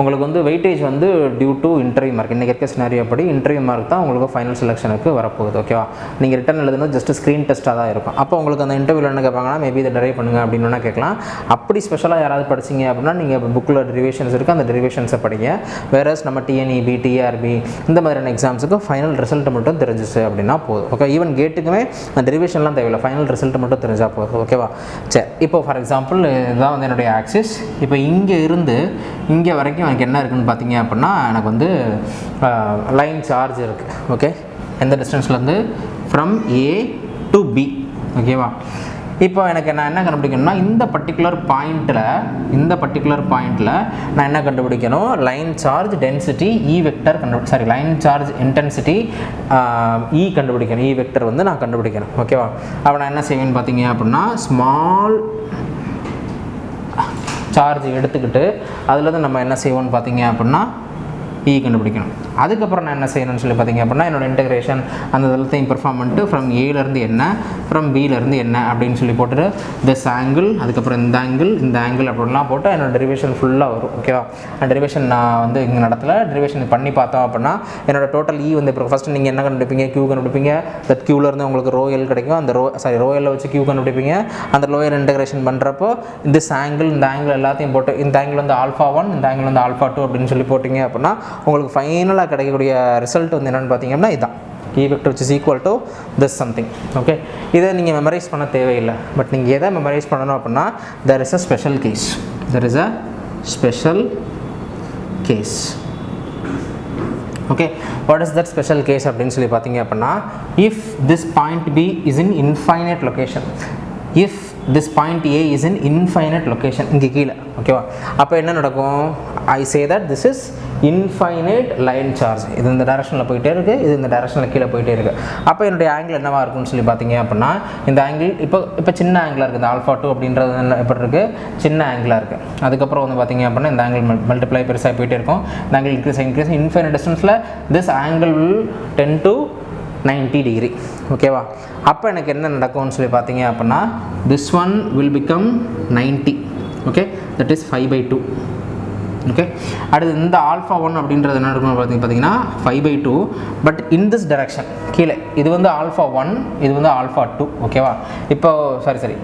உங்களுக்கு வந்து வெயிட்டேஜ் வந்து டியூ டு இன்டர்வியூ மார்க். இன்றைக்கி இருக்க சினாரியோ படி இன்டர்வியூ மார்க் தான் உங்களுக்கு ஃபைனல் செலெக்ஷனுக்கு வரப்போகுது, ஓகேவா. நீங்கள் ரிட்டன் எழுதுனா ஜஸ்ட் ஸ்க்ரீன் டெஸ்ட்டாக தான் இருக்கும். அப்போ உங்களுக்கு அந்த இன்டர்வியூவில் என்ன கேட்பாங்கன்னா, மேபி இதை டெரைவ் பண்ணுங்க அப்படின்னு வேணால் கேட்கலாம். அப்படி ஸ்பெஷலாக யாராவது படிச்சிங்க அப்படின்னா நீங்கள் புக்கில் டெரிவேஷன்ஸ் இருக்குது, அந்த டெரிவேஷன்ஸை படிங்க. வேறஸ் நம்ம TNEB, TRB இந்த மாதிரியான எக்ஸாம்ஸுக்கு ஃபைனல் ரிசல்ட் மட்டும் தெரிஞ்சிச்சு அப்படின்னா போதும், ஓகே. ஈவன் கேட்டுக்குமே அந்த டெரிவேஷன்லாம் தேவையில்லை, ஃபைனல் ரிசல்ட் மட்டும் தெரிஞ்சால் போதும், ஓகேவா. சரி, இப்போ ஃபார் எக்ஸாம்பிள் இதுதான் வந்து என்னுடைய ஆக்சிஸ். இப்போ இங்கே இருந்து இங்கே வரைக்கும் எனக்கு என்ன இருக்குதுன்னு பார்த்தீங்க அப்படின்னா எனக்கு வந்து லைன் சார்ஜ் இருக்குது, ஓகே. எந்த டிஸ்டன்ஸ்லேருந்து, ஃப்ரம் A to B, ஓகேவா. இப்போ எனக்கு நான் என்ன கண்டுபிடிக்கணும்னா இந்த பர்டிகுலர் பாயிண்டில் நான் என்ன கண்டுபிடிக்கணும், line charge density E vector line charge intensity E கண்டுபிடிக்கணும். E வெக்டர் வந்து நான் கண்டுபிடிக்கணும், ஓகேவா. அப்போ நான் என்ன செய்வேன்னு பார்த்தீங்க அப்படின்னா ஸ்மால் சார்ஜ் எடுத்துக்கிட்டு அதில் நம்ம என்ன செய்வோம்னு பார்த்தீங்க அப்படின்னா E கண்டுபிடிக்கணும். அதுக்கப்புறம் நான் என்ன செய்யணும்னு சொல்லி பார்த்தீங்க அப்படின்னா என்னோட இன்டகிரேஷன் அந்த எல்லாத்தையும் பெர்ஃபார்ம் பண்ணிட்டு ஃப்ரம் ஏலேருந்து என்ன, ஃப்ரம் பிலேருந்து என்ன அப்படின்னு சொல்லி போட்டுட்டு திஸ் ஆங்கிள், அதுக்கப்புறம் இந்த ஆங்கிள் அப்படின்லாம் போட்டு என்னோட டெரிவேஷன் ஃபுல்லாக வரும், ஓகேவா. அந்த டெரிவேஷன் நான் வந்து இங்கே நடத்தல, டெரிவேஷன் பண்ணி பார்த்தோம் அப்படின்னா என்னோட டோட்டல் E வந்து இப்போ ஃபஸ்ட்டு நீங்கள் என்ன கண்டுபிடிப்பீங்க, Q கண்டுபிடிப்பீங்க. தட் Qலேருந்து உங்களுக்கு ρl கிடைக்கும். அந்த ரோஎல்ல வச்சு Q கண்டுபிடிப்பீங்க. அந்த லோயர் இன்டகிரேஷன் பண்ணுறப்போ திஸ் ஆங்கிள், இந்த ஆங்கிள் எல்லாத்தையும் போட்டு இந்த ஆங்கிள் வந்து α1, இந்த ஆங்கிள் வந்து α2 அப்படின்னு சொல்லி போட்டிங்க அப்படின்னா உங்களுக்கு ஃபைனலாக கிடைக்கக்கூடிய ரிசல்ட் வந்து என்னென்னு பார்த்தீங்க அப்படின்னா இதுதான் E vector which is equal to this something, okay. இதை நீங்கள் மெமரைஸ் பண்ண தேவையில்லை. பட் நீங்கள் எதை மெமரைஸ் பண்ணணும் அப்படின்னா there is a special case, okay. What is that special case அப்படின்னு சொல்லி பார்த்தீங்க அப்படின்னா if this point B is in infinite location, if this point A is in infinite location, இங்கே கீழே, ஓகேவா. அப்போ என்ன நடக்கும், I say that this is infinite line charge. இது இந்த டைரக்ஷனில் போயிட்டே இருக்குது, இது இந்த டைரக்ஷனில் கீழே போயிட்டே இருக்குது. அப்போ என்னுடைய ஆங்கிள் என்னவாக இருக்குன்னு சொல்லி பார்த்தீங்க அப்படின்னா இந்த ஆங்கிள் இப்போ சின்ன ஆங்கிளாக இருக்குது. இந்த α2 அப்படின்றது எப்படி இருக்குது, சின்ன ஆங்கிளாக இருக்குது. அதுக்கப்புறம் வந்து பார்த்தீங்க அப்படின்னா இந்த ஆங்கிள் மல்டிப்ளை பெருசாக போயிட்டே இருக்கும். இந்த ஆங்கிள் இன்க்ரீஸ் இன்ஃபைனைட் டிஸ்டன்ஸில் this angle will tend to 90 degree, ஓகேவா. அப்போ எனக்கு என்ன நடக்கும்னு சொல்லி பார்த்தீங்க அப்படின்னா this one will become 90, okay, that is 5/2. Okay, அடுத்து இந்த ஆல்ஃபா 1 அப்படின்றது என்ன இருக்கும் பார்த்தீங்கன்னா 5/2, பட் இன் திஸ் டைரக்ஷன் கீழே இது வந்து ஆல்ஃபா 1, இது வந்து ஆல்ஃபா 2. ஓகேவா, இப்போ சரி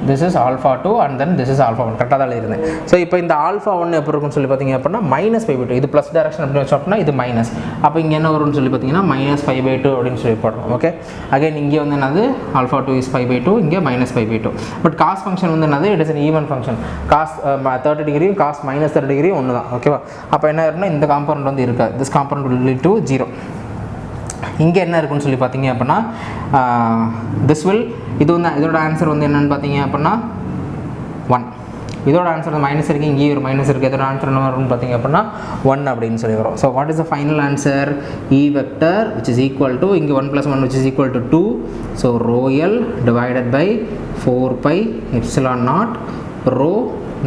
this is alpha 2 and then this is alpha 1. கரெக்டாக தான் எழுதிருந்தேன். ஸோ இப்போ இந்த ஆல்ஃபா 1 எப்படி இருக்குன்னு சொல்லி பார்த்தீங்க அப்படின்னா -5/2. இது ப்ளஸ் டைரக்ஷன் அப்படின்னு வச்சோம் அப்படின்னா இது மைனஸ். அப்போ இங்கே என்ன வரும்னு சொல்லி பார்த்தீங்கன்னா -5/2 அப்படின்னு சொல்லி போடுறோம். ஓகே, அகைன் இங்கே வந்து என்னது ஆல்ஃபா 2 is 5/2, இங்கே -5/2. பட் காஸ் ஃபங்க்ஷன் வந்து என்னது it is an even function. Cos 30 டிகிரியும் காஸ் -30 டிகிரியும் ஒன்று தான். ஓகேவா, அப்போ என்ன இருக்குன்னா இந்த காம்பவுண்ட் வந்து இருக்காது. This compound will lead to 0. இங்கே என்ன இருக்குன்னு சொல்லி பார்த்தீங்க அப்படின்னா this will இது வந்து இதோட ஆன்சர் வந்து என்னென்னு பார்த்தீங்க அப்படின்னா 1. இதோட ஆன்சர் வந்து மைனஸ் இருக்குது, இங்கேயும் ஒரு மைனஸ் இருக்குது. இதோட ஆன்சர் என்ன வரும்னு பார்த்தீங்க அப்படின்னா 1 அப்படின்னு சொல்லி வரும். So what is the final answer? E vector which is equal to இங்கே 1 + 1 which is equal to 2. So ρl divided by 4 pi epsilon naught ρ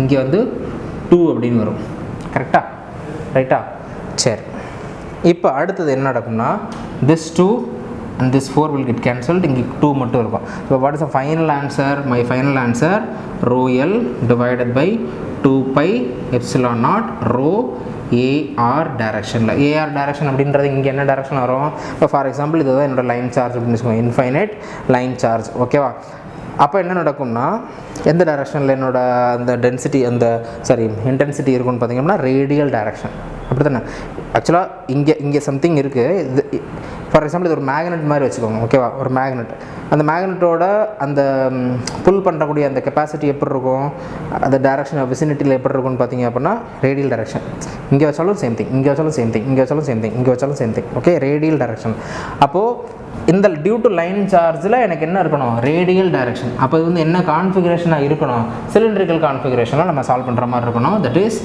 இங்கே வந்து 2 அப்படின்னு வரும். கரெக்டா? ரைட்டா? சரி, இப்போ அடுத்தது என்ன நடக்கும்னா this 2 and this 4 will get cancelled. இங்கே 2 மட்டும் இருக்கும். So what is the final answer? My final answer ρl divided by 2 pi epsilon naught ρ AR டைரக்ஷனில். AR டைரக்ஷன் அப்படின்றது இங்கே என்ன டைரக்ஷன் வரும்? இப்போ ஃபார் எக்ஸாம்பிள் இதுதான் என்னோட லைன் சார்ஜ் அப்படின்னு வச்சுக்கோங்க, இன்ஃபைனைட் லைன் சார்ஜ். ஓகேவா, அப்போ என்ன நடக்கும்னா எந்த டைரக்ஷனில் என்னோட அந்த டென்சிட்டி அந்த இன்டென்சிட்டி இருக்குன்னு பார்த்தீங்கன்னா ரேடியல் டைரக்ஷன். அப்படி தானே? ஆக்சுவலாக இங்கே சம்திங் இருக்குது. இது ஃபார் எக்ஸாம்பிள் இது ஒரு மேக்னெட் மாதிரி வச்சுக்கோங்க. ஓகேவா, ஒரு மேக்னெட். அந்த மேக்னெட்டோட அந்த புல் பண்ணக்கூடிய அந்த கெப்பாசிட்டி எப்படி இருக்கும், அந்த டைரக்ஷன் விசினிட்டியில் எப்படி இருக்கும்னு பார்த்தீங்க அப்படின்னா ரேடியல் டைரக்ஷன். இங்கே வச்சாலும் சேம் திங், இங்கே வச்சாலும் சேம் திங், இங்கே வச்சாலும் சேம் திங், இங்கே வச்சாலும் same thing. Okay, radial direction. அப்போது இந்த டியூ டு லைன் சார்ஜில் எனக்கு என்ன இருக்கணும்? Radial direction. அப்போ இது வந்து என்ன கான்ஃபிகரேஷனாக இருக்கணும்? சிலிண்ட்ரிக்கல் கான்ஃபிகரேஷனாக நம்ம சால்வ் பண்ணுற மாதிரி இருக்கணும். That is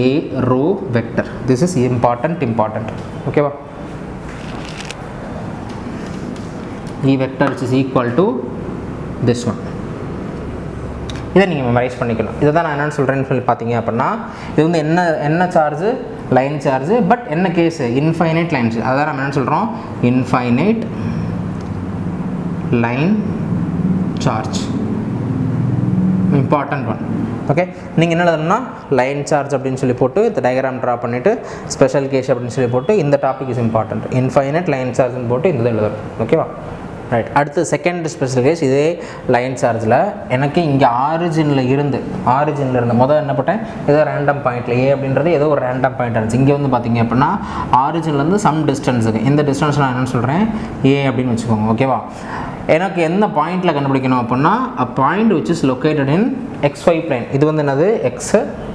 A rho vector. This is important. ஓகேவா, E vector which is equal to this one. இதை நீங்கள் மெமரைஸ் பண்ணிக்கணும். இதை தான் நான் என்னென்னு சொல்கிறேன்னு சொல்லி பார்த்தீங்க அப்படின்னா இது வந்து என்ன சார்ஜு? Line charge. பட் என்ன கேஸு? Infinite line charge. அதான் நம்ம என்னென்னு சொல்கிறோம்? Infinite line charge. Important one. Okay, நீங்கள் என்ன எழுதணும்னா லைன் சார்ஜ் அப்படின்னு சொல்லி போட்டு இந்த டயக்ராம் ட்ரா பண்ணிவிட்டு ஸ்பெஷல் கேஸ் அப்படின்னு சொல்லி போட்டு இந்த topic is important. Infinite line சார்ஜ்னு போட்டு இந்த எழுதணும். ஓகேவா, ரைட். அடுத்து செகண்ட் ஸ்பெஷல் கேஸ். இதே லைன் சார்ஜில் எனக்கு இங்கே ஆரிஜினில் இருந்து முதல் என்ன போட்டேன்? ஏதோ ரேண்டம் பாயிண்ட்டில் A அப்படின்றது ஏதோ ஒரு ரேண்டம் பாயிண்ட் இருந்துச்சு. இங்கே வந்து பார்த்தீங்க அப்படின்னா ஆரிஜின்லேருந்து சம் டிஸ்டன்ஸுக்கு, இந்த டிஸ்டன்ஸ் நான் என்னென்னு சொல்கிறேன்? A அப்படின்னு வச்சுக்கோங்க. ஓகேவா, எனக்கு எந்த பாயிண்டில் கண்டுபிடிக்கணும் அப்படின்னா a point which is located in xy plane. இது வந்து என்னது? x,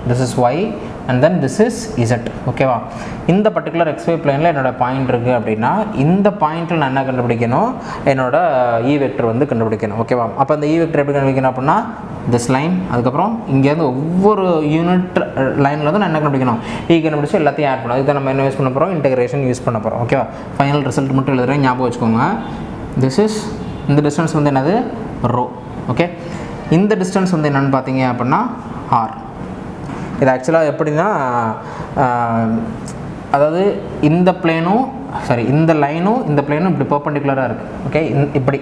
this is y and then this is z. ஓகேவா, இந்த பர்டிகுலர் xy பிளேனில் என்னோட பாயிண்ட் இருக்குது அப்படின்னா இந்த பாயிண்ட்டில் நான் என்ன கண்டுபிடிக்கணும்? என்னோட E வெக்டர் வந்து கண்டுபிடிக்கணும். ஓகேவா, அப்போ அந்த E வெக்டர் எப்படி கண்டுபிடிக்கணும் அப்படின்னா திஸ் லைன், அதுக்கப்புறம் இங்கேருந்து ஒவ்வொரு யூனிட் லைனில் வந்து நான் என்ன கண்டுபிடிக்கணும்? கண்டுபிடிச்சி எல்லாத்தையும் ஆட் பண்ணணும். இதுதான் நம்ம என்ன யூஸ் பண்ண போகிறோம்? இன்டெகிரேஷன் யூஸ் பண்ண போகிறோம். ஓகேவா, ஃபைனல் ரிசல்ட் மட்டும் எழுதுறேன், ஞாபகம் வச்சுக்கோங்க. திஸ் இஸ் இந்த டிஸ்டன்ஸ் வந்து என்னது? ரோ. ஓகே, இந்த டிஸ்டன்ஸ் வந்து என்னென்னு பார்த்தீங்க அப்படின்னா ஆர். இது ஆக்சுவலாக எப்படின்னா அதாவது இந்த பிளேனும் இந்த லைனும் இந்த பிளேனும் இப்படி பர்பெண்டிகுலராக இருக்குது. ஓகே, இப்படி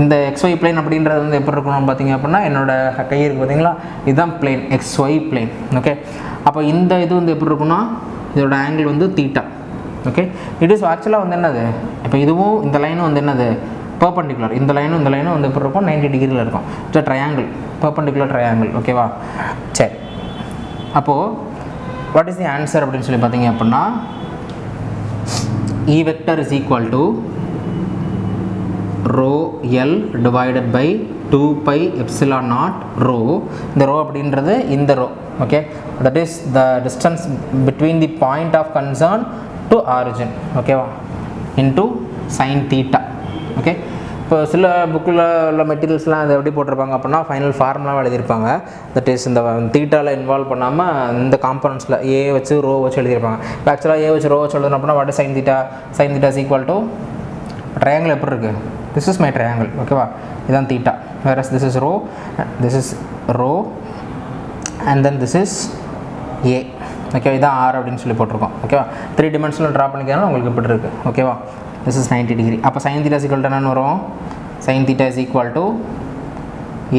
இந்த XY பிளேன் அப்படின்றது வந்து எப்படி இருக்கணும்னு பார்த்தீங்க அப்படின்னா என்னோட கை இருக்குது பார்த்தீங்களா, இதுதான் பிளேன், XY பிளேன். ஓகே, அப்போ இந்த இது வந்து எப்படி இருக்குன்னா இதோட ஆங்கிள் வந்து தீட்டா. ஓகே, இட் இஸ் ஆக்சுவலாக வந்து என்னது? இப்போ இதுவும் இந்த லைனும் வந்து என்னது? பர்பெண்டிகுலர். இந்த லைனும் வந்து எப்படி இருக்கும்? 90 டிகிரியில் இருக்கும். It's triangle, perpendicular triangle. ஓகேவா, சரி. அப்போது வாட் இஸ் தி ஆன்சர் அப்படின்னு சொல்லி பார்த்தீங்க அப்படின்னா E vector is equal to rho L divided by 2 pi epsilon naught rho. இந்த rho அப்படின்றது இந்த rho. Okay, that is the distance between the point of concern to origin. ஓகேவா, into sin theta. Okay, இப்போ சில புக்கில் உள்ள மெட்டீரியல்ஸ்லாம் அதை எப்படி போட்டிருப்பாங்க அப்படின்னா ஃபைனல் ஃபார்முலாவை எழுதியிருப்பாங்க. தட் இஸ் இந்த தீட்டாவில் இன்வால்வ் பண்ணாமல் இந்த காம்பனன்ட்ஸில் ஏ வச்சு ரோ வச்சு எழுதியிருப்பாங்க. இப்போ ஆக்சுவலாக ஏ வச்சு ரோ வச்சு எழுதணும் அப்படின்னா what is sin theta? sin theta is equal to triangle எப்படி இருக்குது? This is my triangle. ஓகேவா, இதுதான் theta. Whereas this is rho, this is rho and then this is a. Okay, இதான் ஆர் அப்படின்னு சொல்லி போட்டிருக்கோம். ஓகேவா, 3 dimensional ட்ரா பண்ணிக்கிறதுனால உங்களுக்கு இப்படி இருக்குது. ஓகேவா, this is 90 degree. அப்போ sin theta is equal to என்னன்னு வரும்? sin theta is equal to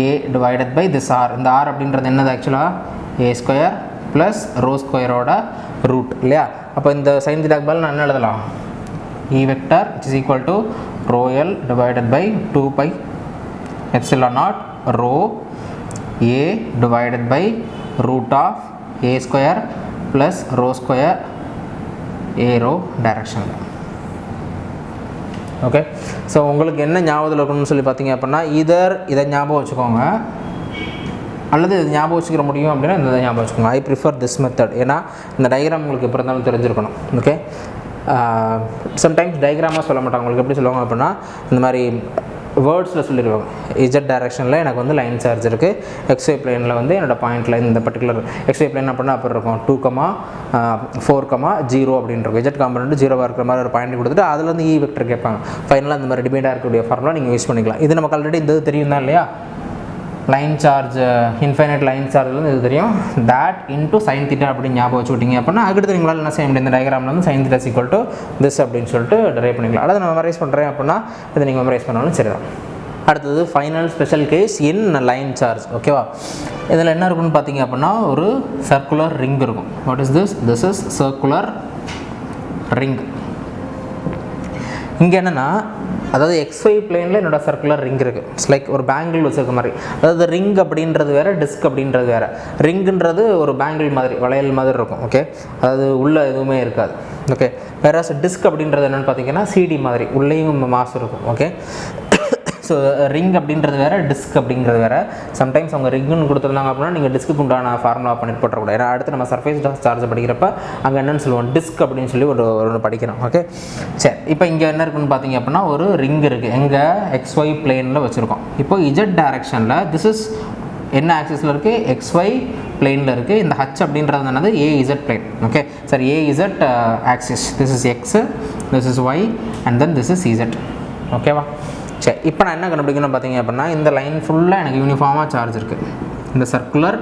a divided by this r. இந்த r அப்படின்றது என்னது ஆக்சுவலாக a ஸ்கொயர் ப்ளஸ் ரோ ஸ்கொயரோட ரூட் இல்லையா. அப்போ இந்த sin theta பதில் நான் என்ன எழுதலாம், e vector which is equal to rho l divided by 2 pi epsilon naught rho a divided by root of a square plus rho square a rho direction. Okay, so உங்களுக்கு என்ன ஞாபகத்தில் இருக்கணும்னு சொல்லி பார்த்தீங்க அப்படின்னா இதர் இதை ஞாபகம் வச்சுக்கோங்க அல்லது இது ஞாபகம் வச்சுக்கிற முடியும் அப்படின்னா இந்த ஞாபகம் வச்சுக்கோங்க. I prefer this method. ஏன்னா இந்த டயக்ராம் உங்களுக்கு எப்படி இருந்தாலும் தெரிஞ்சிருக்கணும். ஓகே, சம்டைம்ஸ் டயக்ராமாக சொல்ல மாட்டாங்க. உங்களுக்கு எப்படி சொல்லுவாங்க அப்படின்னா இந்த மாதிரி வேர்ட்ஸில் சொல்லிடுவாங்க. இஜெட் டைரக்ஷனில் எனக்கு வந்து லைன் சார்ஜ் இருக்குது, எக்ஸ்ஒய் பிளேனில் வந்து என்னோடய பாயிண்டில் இந்த பர்டிகுலர் எக்ஸ்ஒய் பிளேன் அப்படின்னா அப்படி இருக்கும் 2,4,0 அப்படின்னு இருக்கும். இஜெட் காம்பனண்ட் 0 இருக்கிற மாதிரி ஒரு பாயிண்ட் கொடுத்துட்டு அதில் வந்து இ வெக்டர் கேட்பாங்க. ஃபைனலாக இந்த மாதிரி டிபேண்டாக இருக்கக்கூடிய ஃபார்முலா நீங்கள் யூஸ் பண்ணிக்கலாம். இது நமக்கு ஆல்ரெடி இந்த தெரியும் தான் இல்லையா, லைன் சார்ஜ் இன்ஃபைனைட் லைன் சார்ஜ்லேருந்து இது தெரியும். தட் இன்ட்டு sin theta அப்படின்னு ஞாபகம் வச்சுக்கிட்டீங்க அப்படின்னா அடுத்து நீங்களால் என்ன செய்ய முடியும், இந்த டயக்ராமில் வந்து sin theta equal to this அப்படின்னு சொல்லிட்டு டெரைவ் பண்ணிக்கலாம். அதாவது நான் மெமரைஸ் பண்ணுறேன் அப்படின்னா இதை நீங்கள் மெமரைஸ் பண்ணாலும் சரி தான். அடுத்தது final special case in line charge. ஓகேவா, இதில் என்ன இருக்குன்னு பார்த்தீங்க அப்படின்னா ஒரு சர்க்குலர் ரிங் இருக்கும். What is this? This is circular ring. இங்கே என்னென்னா அதாவது XY பிளேனில் என்னோட சர்க்குலர் ரிங் இருக்குது. இட்ஸ் லைக் ஒரு பேங்கிள் வச்சுருக்க மாதிரி. அதாவது ரிங் அப்படின்றது வேறு, டிஸ்க் அப்படின்றது வேறு. ரிங்குன்றது ஒரு பேங்கிள் மாதிரி வளையல் மாதிரி இருக்கும். ஓகே, அதாவது உள்ளே எதுவுமே இருக்காது. ஓகே, வேறு டிஸ்க் அப்படின்றது என்னென்னு பார்த்தீங்கன்னா சிடி மாதிரி உள்ளேயும் மாஸ் இருக்கும். ஓகே, ஸோ ரிங் அப்படின்றது வேறு, டிஸ்க் அப்படிங்கிறது வேறு. சம்டைம்ஸ் அவங்க ரிங்குன்னு கொடுத்துருந்தாங்க அப்படின்னா நீங்கள் டிஸ்க்கு உண்டான ஃபார்முலா பண்ணிட்டு போட்டக்கூடாது. ஏன்னா அடுத்து நம்ம சர்ஃபேஸ் சார்ஜ் படிக்கிறப்ப அங்கே என்னென்னு சொல்லுவோம், டிஸ்க் அப்படின்னு சொல்லி ஒரு படிக்கிறோம். ஓகே, சரி, இப்போ இங்கே என்ன இருக்குன்னு பார்த்தீங்க அப்படின்னா ஒரு ரிங் இருக்குது. எங்கே XY பிளேனில் வச்சுருக்கோம். இப்போ இஜெட் டைரக்ஷனில் திஸ் இஸ் என்ன ஆக்சிஸில் இருக்குது, XY பிளேனில் இருக்குது. இந்த ஹச் அப்படின்றது என்னது, AZ பிளேன். ஓகே, சரி, AZ axis. This is x, this is y and then this is Z. ஓகேவா, சரி, இப்போ நான் என்ன கண்டுபிடிக்கணும் பார்த்தீங்க அப்படின்னா இந்த லைன் ஃபுல்லாக எனக்கு யூனிஃபார்மாக சார்ஜ் இருக்குது. இந்த சர்க்குலர்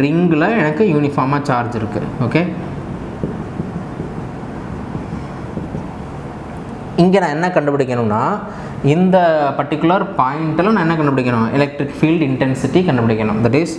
ரிங்கில் எனக்கு யூனிஃபார்மாக சார்ஜ் இருக்குது. ஓகே, இங்கே நான் என்ன கண்டுபிடிக்கணும்னா இந்த பர்டிகுலர் பாயிண்ட்டில் நான் என்ன கண்டுபிடிக்கணும், எலக்ட்ரிக் ஃபீல்டு இன்டென்சிட்டி கண்டுபிடிக்கணும். That is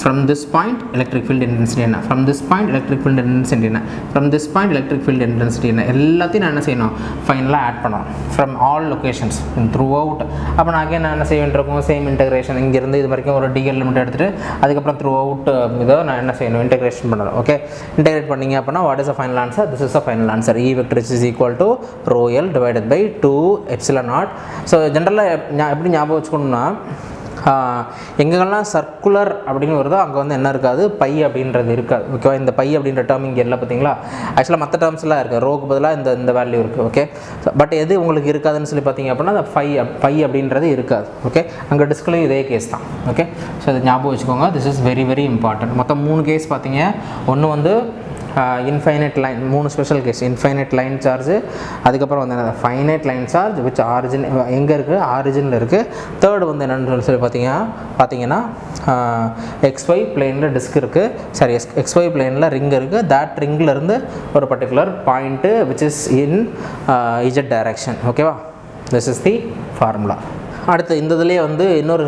from this point electric field intensity என்ன, from this point electric field intensity என்ன, from this point electric field intensity என்ன, எல்லாத்தையும் நான் என்ன செய்யணும், ஃபைனலாக ஆட் பண்ணணும் from all locations throughout. அப்போ நான் அகைன் நான் என்ன செய்ய வேண்டியிருக்கும், சேம் இன்டெகிரேஷன் இங்கேருந்து இது வரைக்கும் ஒரு டிஎல் லிமிட் எடுத்துகிட்டு அதுக்கப்புறம் த்ரூ அவுட் இதை நான் என்ன செய்யணும், இன்டெகிரேஷன் பண்ணணும். ஓகே, இன்டெகிரேட் பண்ணிங்க அப்படின்னா what is a final answer, this is a final answer. E vector is equal to rho l divided by 2 epsilon naught. So ஜென்ரலாக எப்படி ஞாபகம் வச்சுக்கணுன்னா எங்கெல்லாம் சர்க்குலர் அப்படின்னு வருதோ அங்கே வந்து என்ன இருக்காது, பை அப்படின்றது இருக்காது. ஓகேவா, இந்த பை அப்படின்ற டேர்ம் இங்கே இல்லை பார்த்தீங்களா. ஆக்சுவலாக மற்ற டேர்ம்ஸ்லாம் இருக்குது, ரோக்கு பதிலாக இந்த வேல்யூ இருக்குது. ஓகே, பட் எது உங்களுக்கு இருக்காதுன்னு சொல்லி பார்த்தீங்க அப்படின்னா அந்த பை அப்படின்றது இருக்காது. ஓகே, அங்கே டிஸ்க்லையும் இதே கேஸ் தான். ஓகே, ஸோ இதை ஞாபகம் வச்சுக்கோங்க. This is very very important. மொத்தம் 3 கேஸ் பார்த்தீங்க. ஒன்று வந்து infinite line, 3 special case, infinite line charge, அதுக்கப்புறம் வந்து என்ன finite line charge which origin எங்கே இருக்குது, ஆரிஜினில் இருக்குது. தேர்டு வந்து என்னென்னு சொல்லி பார்த்தீங்கன்னா XY பிளேனில் டிஸ்க் இருக்குது, சாரி XY பிளேனில் ரிங் இருக்குது. தட் ரிங்கிலேருந்து ஒரு particular point which is in Z direction. ஓகேவா, திஸ் இஸ் தி ஃபார்முலா. அடுத்து இந்த இதுலேயே வந்து இன்னொரு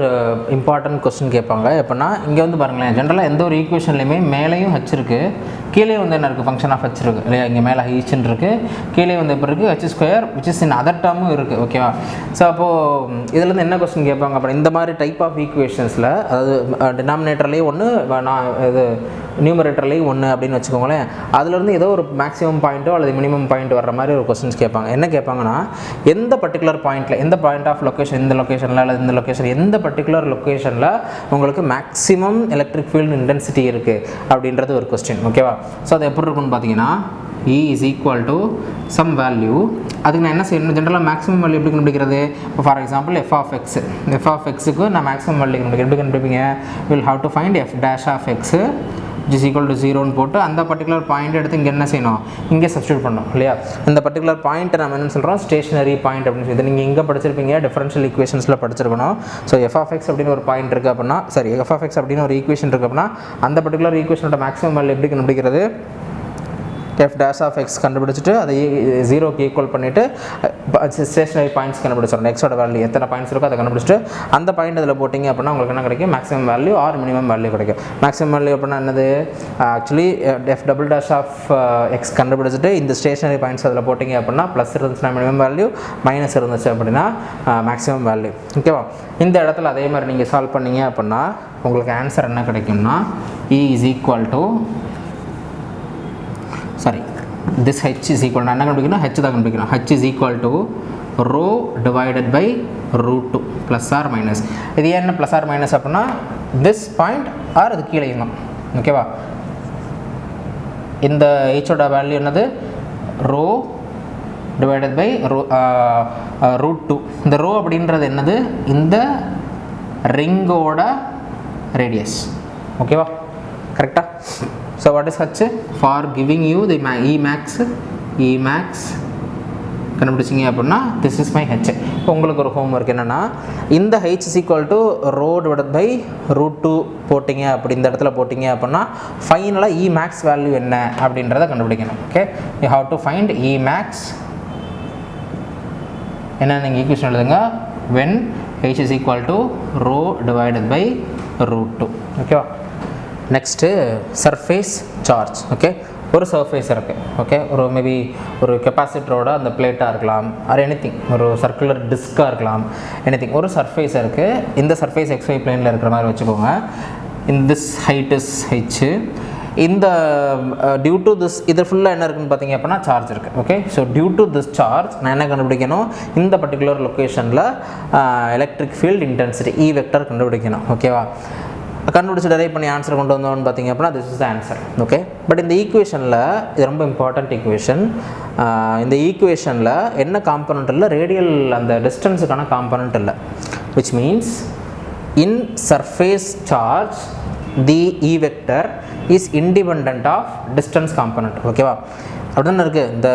இம்பார்ட்டன்ட் கொஸ்டின் கேட்பாங்க. எப்படின்னா இங்கே வந்து பாருங்களேன், ஜென்ரலாக எந்த ஒரு ஈக்குவேஷன்லையுமே மேலேயும் ஹச் இருக்குது, கீழே வந்து என்ன இருக்குது, ஃபங்க்ஷன் ஆஃப் ஹச் இருக்குது இல்லையா. இங்கே மேலே ஹீச்சுன்னு இருக்குது, கீழே வந்து எப்படி இருக்குது, H square which is in other டேர்மும் இருக்குது. ஓகேவா, ஸோ அப்போது இதுலேருந்து என்ன கொஸ்டின் கேட்பாங்க அப்படின்னா இந்த மாதிரி டைப் ஆஃப் ஈக்குவேஷன்ஸில், அதாவது டினாமினேட்டர்லேயும் ஒன்று, நான் இது நியூமரேட்டர்லேயும் ஒன்று அப்படின்னு வச்சுக்கோங்களேன். அதுலேருந்து ஏதோ ஒரு மேக்ஸிமம் பாயிண்ட்டோ அல்லது மினிமம் பாயிண்ட் வர்ற மாதிரி ஒரு கொஸ்டின்ஸ் கேட்பாங்க. என்ன கேட்பாங்கன்னா எந்த பர்டிகுலர் பாயிண்ட்டில், எந்த பாயிண்ட் ஆஃப் லொக்கேஷன், இந்த லொக்கேஷனில் அல்லது இந்த லொக்கேஷன், எந்த பர்டிகுலர் லொக்கேஷனில் உங்களுக்கு மேக்ஸிமம் எலக்ட்ரிக் ஃபீல்டு இன்டென்சிட்டி இருக்குது அப்படின்றது ஒரு கொஸ்டின். ஓகேவா, ஸோ அது எப்படி இருக்குன்னு பார்த்தீங்கன்னா E is equal to some value. அதுக்கு நான் என்ன செய்யணும், ஜென்ரலாக மேக்ஸிமம் வேல்யூ எப்படி கண்டுபிடிக்கிறது. இப்போ ஃபார் எக்ஸாம்பிள் f of xக்கு நான் மேக்ஸிமம் வேல்யூ எப்படி கண்டுபிடிப்பீங்க, will how to find f dash of x which is equal to 0ன்னு போட்டு அந்த பர்டிகுலர் பாயிண்ட் எடுத்து இங்கே என்ன செய்யணும், இங்கே சப்ஸ்டியூட் பண்ணணும் இல்லையா. இந்த பர்டிகுலர் பாயிண்ட்டை நம்ம என்ன சொல்கிறோம், ஸ்டேஷனரி பாயிண்ட் அப்படின்னு சொல்லி நீங்கள் இங்கே படிச்சிருப்பீங்க, டிஃபரன்ஷியல் ஈக்குவேஷன்ஸில் படிச்சிருக்கணும். ஸோ f of x அப்படின்னு ஒரு பாயிண்ட் இருக்குது அப்படின்னா, சரி f of x அப்படின்னு ஒரு ஈக்குவேஷன் இருக்குது அப்படின்னா அந்த பர்டிகுலர் ஈக்குவேஷனோட மேக்ஸிமம் வேல்யூ எப்படி கண்டுபிடிக்கிறது, f dash of x கண்டுபிடிச்சிட்டு அதை 0க்கு ஈக்குவல் பண்ணிவிட்டு ஸ்டேஷனரி பாயிண்ட்ஸ் கண்டுபிடிச்சிடணும். எக்ஸோட வேல்யூ எத்தனை பாயிண்ட்ஸ் இருக்கோ அதை கண்டுபிடிச்சிட்டு அந்த பாயிண்ட் அதில் போட்டிங்க அப்படின்னா உங்களுக்கு என்ன கிடைக்கும், maximum value or minimum value கிடைக்கும். மேக்ஸிமம் வேல்யூ அப்படின்னா என்னது, actually f double dash of x கண்டுபிடிச்சிட்டு இந்த ஸ்டேஷனரி பாயிண்ட்ஸ் அதில் போட்டிங்க அப்படின்னா ப்ளஸ் இருந்துச்சுன்னா மினிமம் வேல்யூ, மைனஸ் இருந்துச்சு அப்படின்னா மேக்ஸிமம் வேல்யூ. ஓகேவா, இந்த இடத்துல அதே மாதிரி நீங்கள் சால்வ் பண்ணீங்க அப்படின்னா உங்களுக்கு ஆன்சர் என்ன கிடைக்கும்னா E is equal to this h is equal to என்ன கண்டுபிடிக்கணும், h தான் கண்டுபிடிக்கணும். h is equal to rho divided by root 2 plus or minus. இது என்ன plus or minus அப்படின்னா this point or அது கீழே இருக்கும். ஓகேவா, இந்த h ஓட வேல்யூ என்னது, rho divided by root 2. இந்த rho அப்படின்றது என்னது, இந்த ரிங்கோட ரேடியஸ். ஓகேவா, கரெக்டா? So what is h? For giving you the Emax கண்டுபிடிச்சிங்க அப்படின்னா this is my h. இப்போ உங்களுக்கு ஒரு ஹோம்ஒர்க் என்னென்னா, இந்த h is equal to rho divided by root 2 போட்டிங்க அப்படி இந்த இடத்துல போட்டிங்க அப்படின்னா ஃபைனலாக Emax வேல்யூ என்ன அப்படின்றத கண்டுபிடிக்கணும். Okay, you have to find Emax. என்ன நீங்கள் ஈக்குவேஷன் எழுதுங்க, when h is equal to rho divided by root 2. ஓகேவா, நெக்ஸ்ட்டு சர்ஃபேஸ் சார்ஜ். ஓகே, ஒரு சர்ஃபேஸ் இருக்குது. ஓகே, ஒரு மேபி ஒரு கெப்பாசிட்டரோட அந்த பிளேட்டாக இருக்கலாம், ஆர் எனிதிங், ஒரு சர்க்குலர் டிஸ்காக இருக்கலாம், எனிதிங். ஒரு சர்ஃபேஸ் இருக்குது. இந்த சர்ஃபேஸ் XY பிளேனில் இருக்கிற மாதிரி வச்சுக்கோங்க. In this height is h. இந்த டியூ டு திஸ் இது ஃபுல்லாக என்ன இருக்குன்னு பார்த்தீங்க அப்படின்னா சார்ஜ் இருக்குது. Okay, so due to this charge நான் என்ன கண்டுபிடிக்கணும், இந்த பர்டிகுலர் லொக்கேஷனில் electric field intensity E vector கண்டுபிடிக்கணும். ஓகேவா, கண்டுபிடிச்சி டெரைவ் பண்ணி ஆன்சர் கொண்டு வந்தோம்னு பார்த்தீங்க அப்படின்னா this is the answer. Okay, but இந்த ஈக்குவேஷனில் இது ரொம்ப இம்பார்ட்டண்ட் ஈக்குவேஷன். இந்த ஈக்குவேஷனில் என்ன காம்பனண்ட் இல்லை, ரேடியல் அந்த டிஸ்டன்ஸுக்கான காம்பனண்ட் இல்லை. Which means in surface charge the E vector is independent of distance component. ஓகேவா, அப்படி தானே இருக்குது. இந்த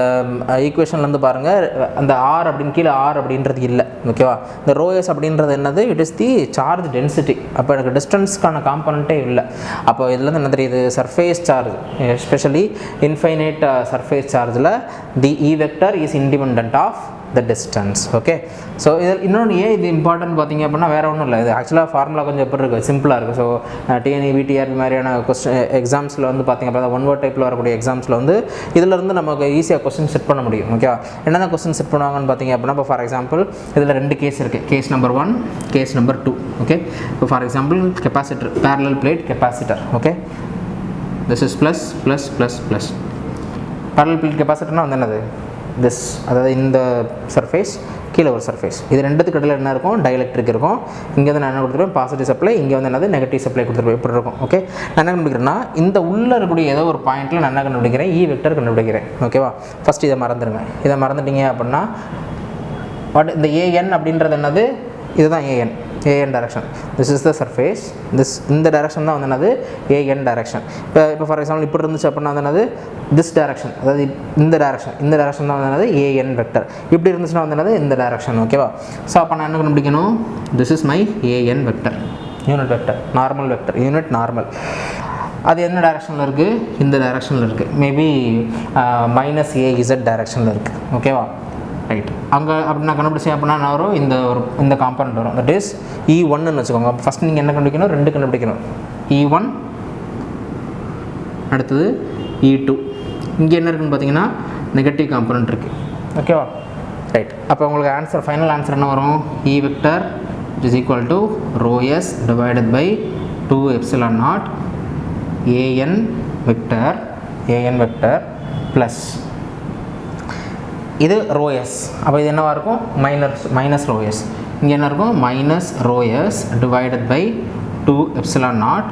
ஈக்குவேஷன்லேருந்து பாருங்கள், அந்த ஆர் அப்படின்னு கீழே ஆர் அப்படின்றது இல்லை. ஓகேவா, இந்த ரோஎஸ் அப்படின்றது என்னது, it is the charge density. அப்போ எனக்கு டிஸ்டன்ஸ்க்கான காம்பனண்ட்டே இல்லை. அப்போ இதுலேருந்து என்ன தெரியுது, surface charge especially infinite surface சார்ஜில் the E vector is independent of the distance. Okay, so இதில் இன்னொன்று ஏன் இது இம்பார்ட்டன்ட் பார்த்தீங்க அப்படின்னா வேறு ஒன்றும் இல்லை. இது ஆக்சுவலாக ஃபார்முலா கொஞ்சம் எப்படி இருக்குது, சிம்பிளாக இருக்குது. ஸோ TNEB TRB மாதிரியான எக்ஸாம்ஸில் வந்து பார்த்திங்க அப்படின்னா ஒன் வேர்ட் டைப்பில் வரக்கூடிய எக்ஸாம்ஸில் வந்து இதிலிருந்து நமக்கு ஈஸியாக கொஸ்டின் செட் பண்ண முடியும். ஓகேவா, என்னென்ன கொஸ்டின் செட் பண்ணுவாங்கன்னு பார்த்தீங்க அப்படின்னா, இப்போ ஃபார் எக்ஸாம்பிள் இதில் 2 கேஸ் இருக்குது, case number 1, case number 2. Okay, இப்போ for example capacitor, parallel plate capacitor. Okay, this is plus plus plus plus. Parallel plate கெப்பாசிட்டர்னால் வந்து என்னது, திஸ், அதாவது இந்த சர்ஃபேஸ் கீழே ஒரு சர்ஃபேஸ், இது ரெண்டுத்துக்கு இடையில் என்ன இருக்கும், டைஎலக்ட்ரிக் இருக்கும். இங்கே வந்து நான் என்ன கொடுத்துருப்பேன், பாசிட்டிவ் சப்ளை, இங்கே வந்து என்னது நெகட்டிவ் சப்ளை கொடுத்துருப்பேன். எப்படி இருக்கும். ஓகே, நான் என்ன கண்டுபிடிக்கிறேன்னா இந்த உள்ளே இருக்கக்கூடிய ஏதோ ஒரு பாயிண்ட்டில் நான் என்ன கண்டுபிடிக்கிறேன், E வெக்டர் கண்டுபிடிக்கிறேன். ஓகேவா, ஃபஸ்ட் இதை மறந்துடுங்க. இதை மறந்துட்டீங்க அப்படின்னா வாட் இந்த AN அப்படின்றது என்னது, இதுதான் AN direction. This is the surface, இந்த டைரக்ஷன் தான் வந்து என்னது AN டைரக்ஷன். இப்போ ஃபார் எக்ஸாம்பிள் இப்படி இருந்துச்சு அப்படின்னா வந்து என்னது திஸ் டைரக்ஷன், அதாவது இந்த டைரக்ஷன் தான் வந்து என்னது AN வெக்டர். இப்படி இருந்துச்சுன்னா வந்து என்னது இந்த டைரக்ஷன். ஓகேவா, ஸோ அப்போ நான் என்ன கண்டுபிடிக்கணும், this is my AN vector, unit vector, normal vector, unit normal. அது என்ன டைரக்ஷனில் இருக்குது, இந்த டைரக்ஷனில் இருக்குது. மேபி -AZ டைரக்ஷனில் இருக்குது. ஓகேவா, ரைட். அங்கே அப்படி நான் கண்டுபிடிச்சேன் அப்படின்னா நான் வரும் இந்த காம்பனண்ட் வரும், தட் இஸ் E1ன்னு வச்சுக்கோங்க. அப்போ ஃபஸ்ட் நீங்கள் என்ன கண்டுபிடிக்கணும், 2 கண்டுபிடிக்கணும், E1, அடுத்தது E2. இங்கே என்ன இருக்குன்னு பார்த்தீங்கன்னா நெகட்டிவ் காம்பனண்ட் இருக்குது. ஓகேவா, ரைட். அப்போ உங்களுக்கு ஆன்சர், ஃபைனல் ஆன்சர் என்ன வரும், E vector is equal to ρs divided by 2 epsilon naught AN vector plus இது ரோஎஸ். அப்போ இது என்னவாக இருக்கும், மைனஸ் ரோஎஸ். இங்கே என்ன இருக்கும், minus rho s divided by 2 epsilon naught.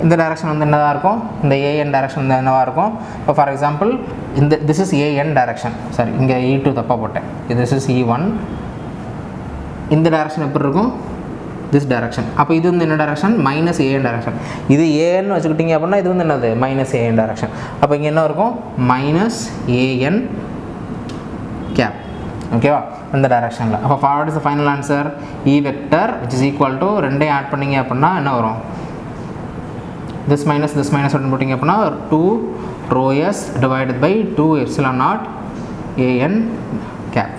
இந்த டைரக்ஷன் வந்து என்னதாக இருக்கும், இந்த AN டைரக்ஷன் வந்து என்னவாக இருக்கும். இப்போ for example this is AN direction, sorry இங்கே E2 தப்பாக போட்டேன், திஸ் இஸ் E1. இந்த டைரக்ஷன் எப்படி இருக்கும், திஸ் டைரக்ஷன். அப்போ இது வந்து என்ன டைரக்ஷன், -AN டைரக்ஷன். இது AN வச்சுக்கிட்டிங்க அப்படின்னா இது வந்து என்னது -AN டைரக்ஷன். அப்போ இங்கே என்ன இருக்கும், -AN கேப். ஓகேவா, இந்த டைரக்ஷனில். அப்போ forward is final answer E vector which is equal to 2 add பண்ணிங்க அப்படின்னா என்ன வரும், this minus அப்படின்னு போட்டிங்க அப்படின்னா 2 rho s divided by 2 epsilon naught a n cap.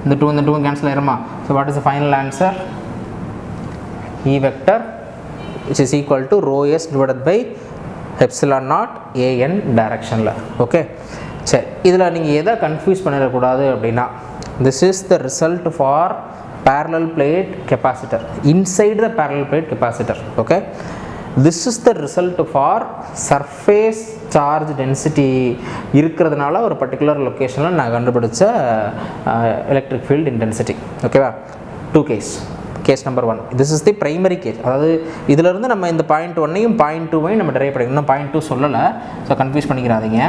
இந்த 2 cancel ஆயிருமா? So what is the final answer? E vector which is equal to rho s divided by epsilon naught a n directionல. Okay, சரி, இதில் நீங்கள் எதை confuse பண்ணிடக்கூடாது அப்படின்னா, this is the result for parallel plate capacitor, inside the parallel plate capacitor. Okay, this is the result for surface charge density இருக்கிறதுனால ஒரு particular லொக்கேஷனில் நான் கண்டுபிடிச்ச எலக்ட்ரிக் ஃபீல்ட் இன்டென்சிட்டி. ஓகேவா? 2 case number 1. This is the primary case. அதாவது இதிலிருந்து நம்ம இந்த பாயிண்ட் 1ஐயும் பாயிண்ட் 2ஐயும் நம்ம டெரைவ் பண்ணிக்கணும். இன்னும் பாயிண்ட் 2 சொல்லலை, ஸோ கன்ஃபியூஸ் பண்ணிக்கிறாதீங்க.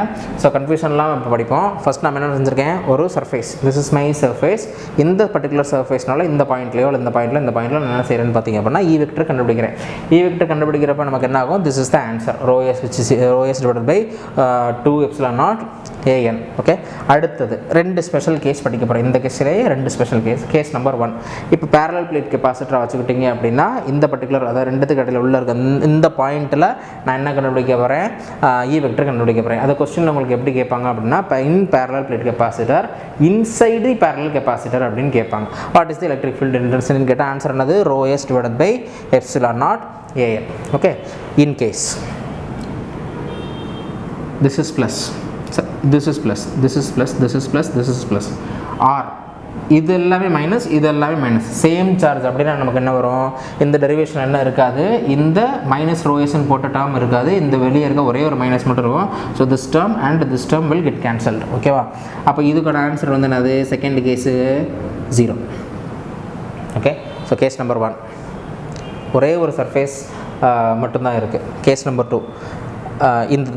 ஸோ கன்ஃபியூஷன்லாம் இப்போ படிப்போம். ஃபஸ்ட் நம்ம என்ன செஞ்சுருக்கேன், ஒரு surface, this is my surface. இந்த பர்டிகுலர் சர்ஃபேஸ்னால இந்த பாயிண்ட்லையோ இல்லை இந்த பாயிண்ட்டில் நான் என்ன செய்கிறேன்னு பார்த்தீங்க அப்படின்னா இ வெக்டர் கண்டுபிடிக்கிறேன். இ வெக்டர் கண்டுபிடிக்கிறப்ப நமக்கு என்ன ஆகும், this is the answer, rho s which is rho s divided by 2 epsilon naught an. Okay, அடுத்தது 2 ஸ்பெஷல் கேஸ் படிக்க போகிறேன். இந்த கேஸ்லேயே 2 ஸ்பெஷல் கேஸ். கேஸ் நம்பர் 1, இப்போ பேரலல் பிளேட் கெப்பாசிட்டரை வச்சுக்கிட்டீங்க அப்படின்னா இந்த பர்டிகுலர், அதாவது 2த்துக்கு இடையில உள்ள இருக்க இந்த பாயிண்ட்டில் நான் என்ன கண்டுபிடிக்க போகிறேன், இ வெக்டர் கண்டுபிடிக்க போகிறேன். அந்த கொஸ்டினில் உங்களுக்கு எப்படி கேட்பாங்க அப்படின்னா, in parallel plate capacitor inside parallel capacitor அப்படின்னு கேட்பாங்க. What is the electric field இன்டென்சிட்டின்னு கேட்டால் ஆன்சர் என்னது, rho s divided by epsilon naught a n. Okay, in case this is plus, this is plus, this is plus, this is plus, this is plus, or இது எல்லாமே minus, இது எல்லாமே minus, same charge அப்படின்னா நமக்கு என்ன வரும், இந்த டெரிவேஷன் என்ன இருக்காது, இந்த மைனஸ் ரோஎஸ்ன்னு போட்ட டேர்ம் இருக்காது, இந்த வெளியே இருக்க ஒரே ஒரு மைனஸ் மட்டும் இருக்கும். So this term and this term will get cancelled. ஓகேவா? அப்போ இதுக்கான ஆன்சர் வந்து என்னது, second case 0. Okay, so case number 1 ஒரே ஒரு சர்ஃபேஸ் மட்டும்தான் இருக்குது. கேஸ் நம்பர் 2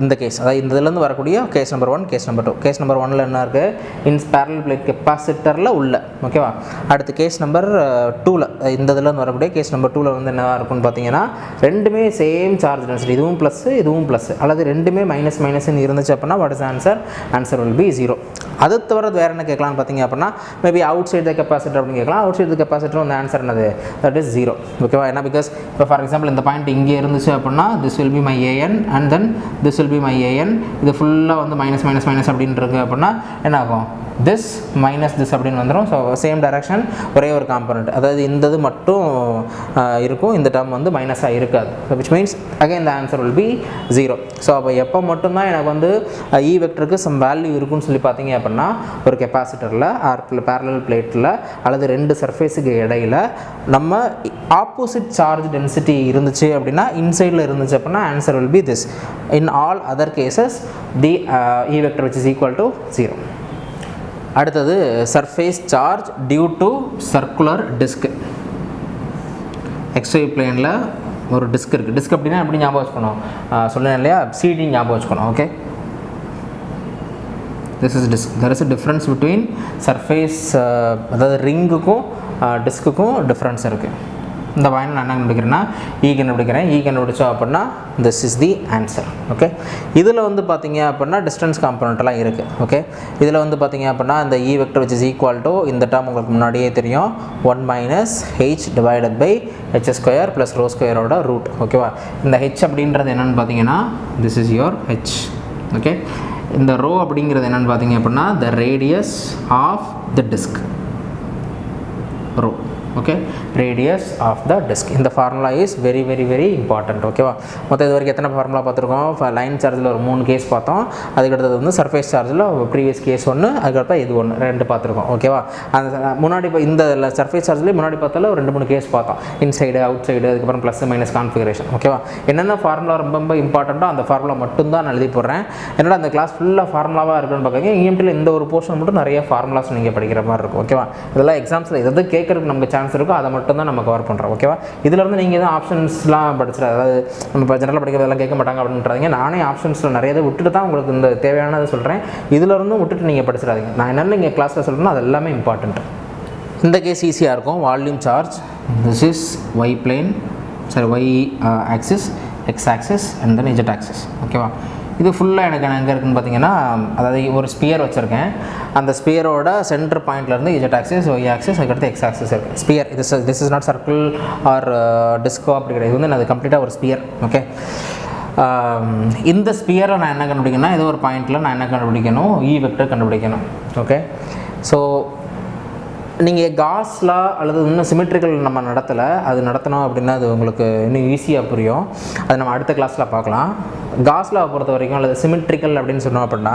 இந்த கேஸ், அதாவது இந்த இதுலேருந்து வரக்கூடிய case number 1, case number 2. Case number 1ல் என்ன இருக்குது, இன் பேரலல் பிளேட் கெப்பாசிட்டரில் உள்ள. ஓகேவா? அடுத்து கேஸ் நம்பர் 2ல், இந்த இதுலேருந்து வரக்கூடிய கேஸ் நம்பர் 2ல் வந்து என்ன இருக்குன்னு பார்த்தீங்கன்னா, ரெண்டுமே சேம் சார்ஜ் டென்சிட்டி, இதுவும் ப்ளஸ்ஸு இதுவும் ப்ளஸ்ஸு, அல்லது ரெண்டுமே மைனஸ் மைனஸ்ன்னு இருந்துச்சு அப்படின்னா what is answer, answer will be 0. அது தவிர வேறு என்ன கேட்கலான்னு பார்த்தீங்க அப்படின்னா, maybe outside the capacitor அப்படின்னு கேட்கலாம். அவுட் சைட் த கெப்பாசிட்டர் வந்து ஆன்சர் என்னது, தட் இஸ் 0. ஓகேவா? ஏன்னா பிகாஸ் இப்போ ஃபார் எக்ஸாம்பிள் இந்த பாயிண்ட் இங்கே இருந்துச்சு அப்படின்னா this will be my AN and then this will be my an. இது ஃபுல்லாக வந்து மைனஸ் மைனஸ் மைனஸ் அப்படின்னு இருக்குது அப்படின்னா என்ன ஆகும், this minus this அப்படின்னு வந்துடும். ஸோ சேம் டைரக்ஷன், ஒரே ஒரு காம்பனண்ட், அதாவது இந்த இது மட்டும் இருக்கும், இந்த டேர்ம் வந்து மைனஸாக இருக்காது. Which means again the answer will be 0. So அப்போ எப்போ மட்டும்தான் எனக்கு வந்து இ வெக்டருக்கு சம் வேல்யூ இருக்குன்னு சொல்லி பார்த்தீங்க அப்படின்னா, ஒரு கெப்பாசிட்டரில் ஆர் பேரலல் பிளேட்டில் அல்லது 2 சர்ஃபேஸுக்கு இடையில் நம்ம ஆப்போசிட் சார்ஜ் டென்சிட்டி இருந்துச்சு அப்படின்னா, இன்சைடில் இருந்துச்சு அப்படின்னா answer will be this. In all other cases the E vector which is equal to 0. அடுத்தது surface charge due to circular disc. XY பிளேனில் ஒரு டிஸ்க் இருக்குது. டிஸ்க் அப்படின்னா எப்படி ஞாபகம் வச்சுக்கணும், சொன்னேன் இல்லையா, சிடி ஞாபகம் வச்சுக்கணும். Okay, this is disk. There is a difference between surface, அதாவது ரிங்குக்கும் டிஸ்க்குக்கும் டிஃப்ரென்ஸ் இருக்குது. இந்த பாயிண்ட் நான் என்ன கண்டுபிடிக்கிறேன்னா ஈ கண்டுபிடிச்சோம் அப்படின்னா this is the answer. Okay, இதில் வந்து பார்த்தீங்க அப்படின்னா டிஸ்டன்ஸ் காம்பனண்ட்லாம் இருக்குது. ஓகே, இதில் வந்து பார்த்தீங்க அப்படின்னா இந்த E vector which is equal to, இந்த டேர்ம் உங்களுக்கு முன்னாடியே தெரியும், 1 minus H divided by H square plus rho ஸ்கொயரோட ரூட். ஓகேவா? இந்த ஹெச் அப்படின்றது என்னென்னு பார்த்தீங்கன்னா this is your H. Okay, இந்த ரோ அப்படிங்கிறது என்னென்னு பார்த்தீங்க அப்படின்னா the radius of the disk, rho. Okay, radius of the disk. இந்த formula is very very very important. ஓகேவா? மொத்தம் இது வரைக்கும் எத்தனை ஃபார்முலா பார்த்துருக்கோம், லைன் சார்ஜில் ஒரு 3 கேஸ் பார்த்தோம். அதுக்கடுத்தது வந்து சர்ஃபேஸ் சார்ஜில் ப்ரீவியஸ் கேஸ் 1, அதுக்கடுத்தா இது 1, 2 பார்த்துருக்கோம். ஓகேவா? அந்த முன்னாடி இப்போ இந்த சர்ஃபேஸ் சார்ஜ்லேயே முன்னாடி பார்த்தாலும் 2-3 கேஸ் பார்த்தோம், இன்சைடு அவுட் சைடு, அதுக்கப்புறம் ப்ளஸ் மைனஸ் கான்ஃபிகரேஷன். ஓகேவா? என்னென்ன ஃபார்முலா ரொம்ப ரொம்ப இம்பார்ட்டண்ட்டோ அந்த ஃபார்முலா மட்டும் தான் நான் எழுதி போடுறேன். என்னடா அந்த கிளாஸ் ஃபுல்லாக ஃபார்முலாவாக இருக்குன்னு பார்க்குறீங்க, EMTயில் இந்த ஒரு போர்ஷன் மட்டும் நிறைய ஃபார்முலாஸ் நீங்கள் படிக்கிற மாதிரி இருக்கும். ஓகேவா? இதெல்லாம் எக்ஸாம்ஸில் எது கேட்கறதுக்கு நமக்கு சான்ஸ் இருக்கோ அதை மட்டும் தான் நம்ம கவர் பண்ணுறோம். ஓகேவா? இதில் இருந்து நீங்கள் எதுவும் ஆப்ஷன்ஸ்லாம் படிச்சுட்டு, அதாவது நம்ம இப்போ ஜெனரல் படிக்கிறதெல்லாம் கேட்க மாட்டாங்க அப்படின்றாங்க. நானே ஆப்ஷன்ஸில் நிறைய இதை விட்டுட்டு தான் உங்களுக்கு இந்த தேவையானதை சொல்கிறேன். இதில் இருந்தும் விட்டுட்டு நீங்கள் படிச்சிடாதீங்க. நான் என்னென்ன இங்கே கிளாஸில் சொல்கிறேன்னா அது எல்லாமே இம்பார்ட்டன்ட். இந்த கேஸ் ஈஸியாக இருக்கும். Volume charge, this is Y plane, சரி Y axis, X axis and then Z axis. ஓகேவா? இது ஃபுல்லாக எனக்கு எங்கே இருக்குதுன்னு பார்த்தீங்கன்னா, அதாவது ஒரு ஸ்பியர் வச்சுருக்கேன். அந்த ஸ்பியரோட சென்டர் பாயிண்ட்லேருந்து இஜெட் ஆக்சிஸ், ஒய் ஆக்சிஸ், அதுக்கடுத்து எக்ஸ் ஆக்சிஸ் இருக்குது. Sphere this is not circle or டிஸ்கோ அப்படி கிடையாது. இது வந்து அது கம்ப்ளீட்டாக ஒரு ஸ்பியர். ஓகே, இந்த ஸ்பியரில் நான் என்ன கண்டுபிடிக்கணும்னா ஏதோ ஒரு பாயிண்டில் நான் என்ன கண்டுபிடிக்கணும், இ வெக்டர் கண்டுபிடிக்கணும். ஓகே, ஸோ நீங்கள் காஸ்லா அல்லது இன்னும் சிமெட்ரிக்கல் நம்ம நடத்தலை, அது நடத்தணும் அப்படின்னா அது உங்களுக்கு இன்னும் ஈஸியாக புரியும். அது நம்ம அடுத்த கிளாஸில் பார்க்கலாம். காஸ்லாவை பொறுத்த வரைக்கும் அல்லது சிமெட்ரிக்கல் அப்படின்னு சொன்னோம் அப்படின்னா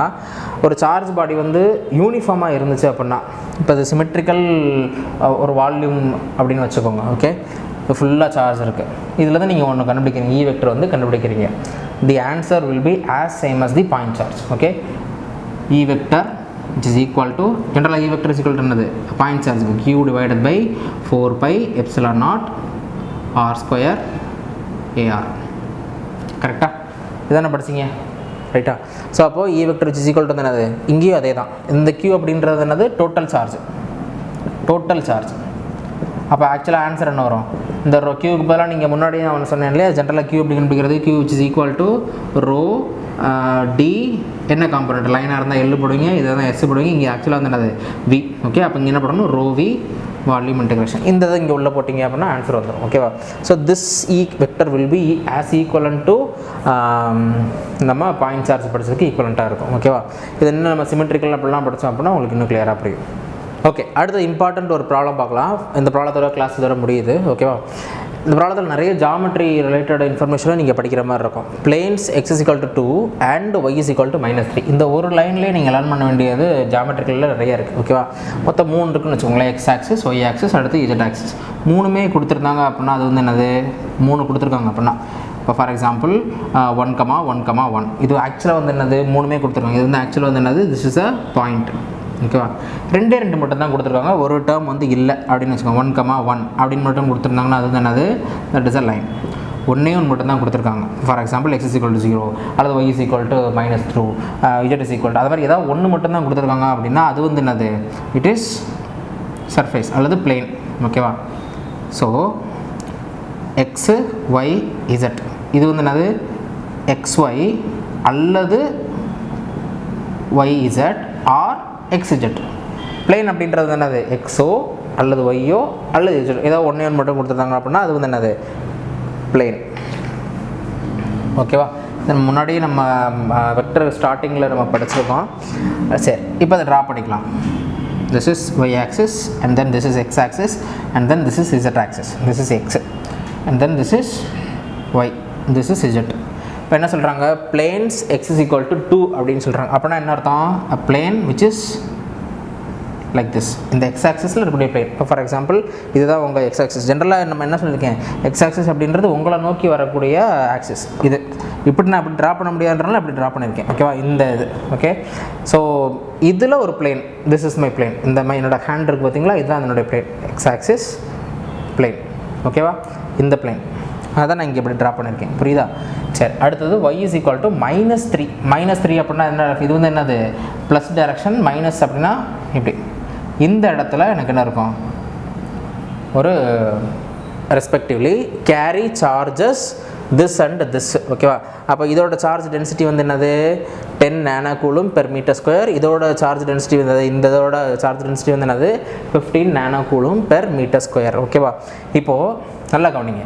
ஒரு சார்ஜ் பாடி வந்து யூனிஃபார்மாக இருந்துச்சு அப்படின்னா, இப்போ அது சிமெட்ரிக்கல் ஒரு வால்யூம் அப்படின்னு வச்சுக்கோங்க. ஓகே, இப்போ ஃபுல்லாக சார்ஜ் இருக்குது, இதில் தான் நீங்கள் ஒன்று கண்டுபிடிக்கிறீங்க, இ வெக்டர் வந்து கண்டுபிடிக்கிறீங்க. The answer will be as same as the point charge. Okay, E vector which is equal to, general E vector is equal to என்னது, point charge q divided by 4 pi epsilon naught r square ar. கரெக்டா? இதான படிச்சிங்க, ரைட்டா? So அப்போது E vector which is equal to என்னது, இங்கேயும் அதே தான். இந்த q அப்படின்றது என்னது, டோட்டல் சார்ஜ். அப்போ ஆக்சுவலாக ஆன்சர் என்ன வரும், இந்த க்யூக்கு பதிலாக நீங்கள் முன்னாடியே நான் சொன்னேன் இல்லையா, ஜென்ரலாக q அப்படி கண்டுபிடிக்கிறது q which is equal to rho d என்ன காம்பனண்ட், லைனாக இருந்தால் எல் போடுவீங்க, இதை தான் எஸ் போடுவீங்க, இங்கே ஆக்சுவலாக வந்து என்னது வி. ஓகே, அப்போ இங்கே என்ன பண்ணணும், ரோ வி வால்யூம் இன்டெகிரேஷன், இந்த இதை இங்கே உள்ளே போட்டிங்க அப்படின்னா ஆன்சர் வந்துடும். ஓகேவா? So this E vector will be as equivalent to நம்ம பாயிண்ட் சார்ஜ் படிச்சதுக்கு ஈக்குவலண்ட்டாக இருக்கும். ஓகேவா? இது இன்னும் நம்ம சிமெட்ரிக்கல் அப்படிலாம் படித்தோம் அப்படின்னா உங்களுக்கு இன்னும் கிளியராக புரியும். ஓகே, அடுத்து இம்பார்ட்டண்ட் ஒரு ப்ராப்ளம் பார்க்கலாம். இந்த ப்ராப்ளத்தோட கிளாஸ் இதோட முடியுது. ஓகேவா? இந்த ப்ராப்ளத்தில் நிறைய ஜாமெட்ரி ரிலேட்டட் இன்ஃபர்மேஷனும் நீங்கள் படிக்கிற மாதிரி இருக்கும். Planes x is equal to 2 and y is equal to -3. இந்த ஒரு லைன்லேயே நீங்கள் லேர்ன் பண்ண வேண்டியது ஜாமெட்ரிக்கலில் நிறைய இருக்குது. ஓகேவா? மொத்தம் 3 இருக்குன்னு வச்சுக்கோங்களேன், x ஆக்சிஸ், y ஆக்சிஸ், அடுத்து z ஆக்சிஸ். 3மே கொடுத்துருந்தாங்க அப்படின்னா அது வந்து என்னது, 3 கொடுத்துருக்காங்க அப்படின்னா, இப்போ ஃபார் எக்ஸாம்பிள் 1,1,1 இது ஆக்சுவலாக வந்து என்னது, 3மே கொடுத்துருக்காங்க. இது வந்து ஆக்சுவலாக வந்து என்னது, திஸ் இஸ் அ பாயிண்ட். ஓகேவா? 2 மட்டும் தான் கொடுத்துருக்காங்க, ஒரு டேர்ம் வந்து இல்லை அப்படின்னு வச்சுக்கோங்க. 1,1 அப்படின்னு மட்டும் கொடுத்துருந்தாங்கன்னா அது வந்து என்னது, தட் இஸ் அ லைன். 1 மட்டும் தான் கொடுத்துருக்காங்க. For example x is equal to 0 அல்லது y is equal to -2, z is equal to, அது மாதிரி ஏதாவது 1 மட்டும் தான் கொடுத்துருக்காங்க அப்படின்னா அது வந்து என்னது, இட் இஸ் சர்ஃபேஸ் அல்லது பிளேன். ஓகேவா? ஸோ x y z இது வந்து என்னது, xy அல்லது yz ஆர் xz. பிளேன் அப்படின்றது என்னது, எக்ஸோ அல்லது ஒய்யோ அல்லது z, ஏதாவது 1 மட்டும் கொடுத்துருந்தாங்க அப்படின்னா அது வந்து என்னது, பிளேன். ஓகேவா? முன்னாடியே நம்ம வெக்டர் ஸ்டார்டிங்கில் நம்ம படிச்சிருக்கோம். சரி, இப்போ அதை ட்ரா பண்ணிக்கலாம். this is y axis and then this is x axis and then this is z axis. this is x and then this is y, this is z. இப்போ என்ன சொல்கிறாங்க, planes x is equal to 2 அப்படின்னு சொல்கிறாங்க. அப்படின்னா என்ன அர்த்தம், a plane which is like this. இந்த x ஆக்சிஸில் இருக்கக்கூடிய பிளேன். இப்போ ஃபார் எக்ஸாம்பிள் இதுதான் உங்கள் x ஆக்சிஸ். ஜென்ரலாக நம்ம என்ன சொல்லியிருக்கேன், x ஆக்சிஸ் அப்படின்றது உங்களை நோக்கி வரக்கூடிய ஆக்சிஸ். இது இப்படி நான் அப்படி ட்ரா பண்ண முடியாதுனால அப்படி ட்ரா பண்ணியிருக்கேன். ஓகேவா? இந்த இது ஓகே. ஸோ இதில் ஒரு plane, this is my plane. இந்த என்னோட ஹேண்ட் இருக்குது பார்த்தீங்களா, இதுதான் என்னுடைய பிளேன், x ஆக்சிஸ் பிளேன். ஓகேவா? இந்த பிளேன் அதான் நான் இங்கே இப்படி ட்ரா பண்ணியிருக்கேன். புரியுதா? சரி, அடுத்தது y is equal to -3. -3 அப்படின்னா என்ன, இது வந்து என்னது, ப்ளஸ் டைரக்ஷன், மைனஸ் அப்படின்னா இப்படி. இந்த இடத்துல எனக்கு என்ன இருக்கும், ஒரு respectively carry charges this and this. ஓகேவா? அப்போ இதோட சார்ஜ் டென்சிட்டி வந்து என்னது, 10 நானோகூலும் பெர் மீட்டர் ஸ்கொயர். இதோட சார்ஜ் டென்சிட்டி வந்து இந்த இதோட சார்ஜ் டென்சிட்டி வந்து என்னது, 15 நானோகூலும் பெர் மீட்டர் ஸ்கொயர். ஓகேவா? இப்போது நல்லா கவனிங்க,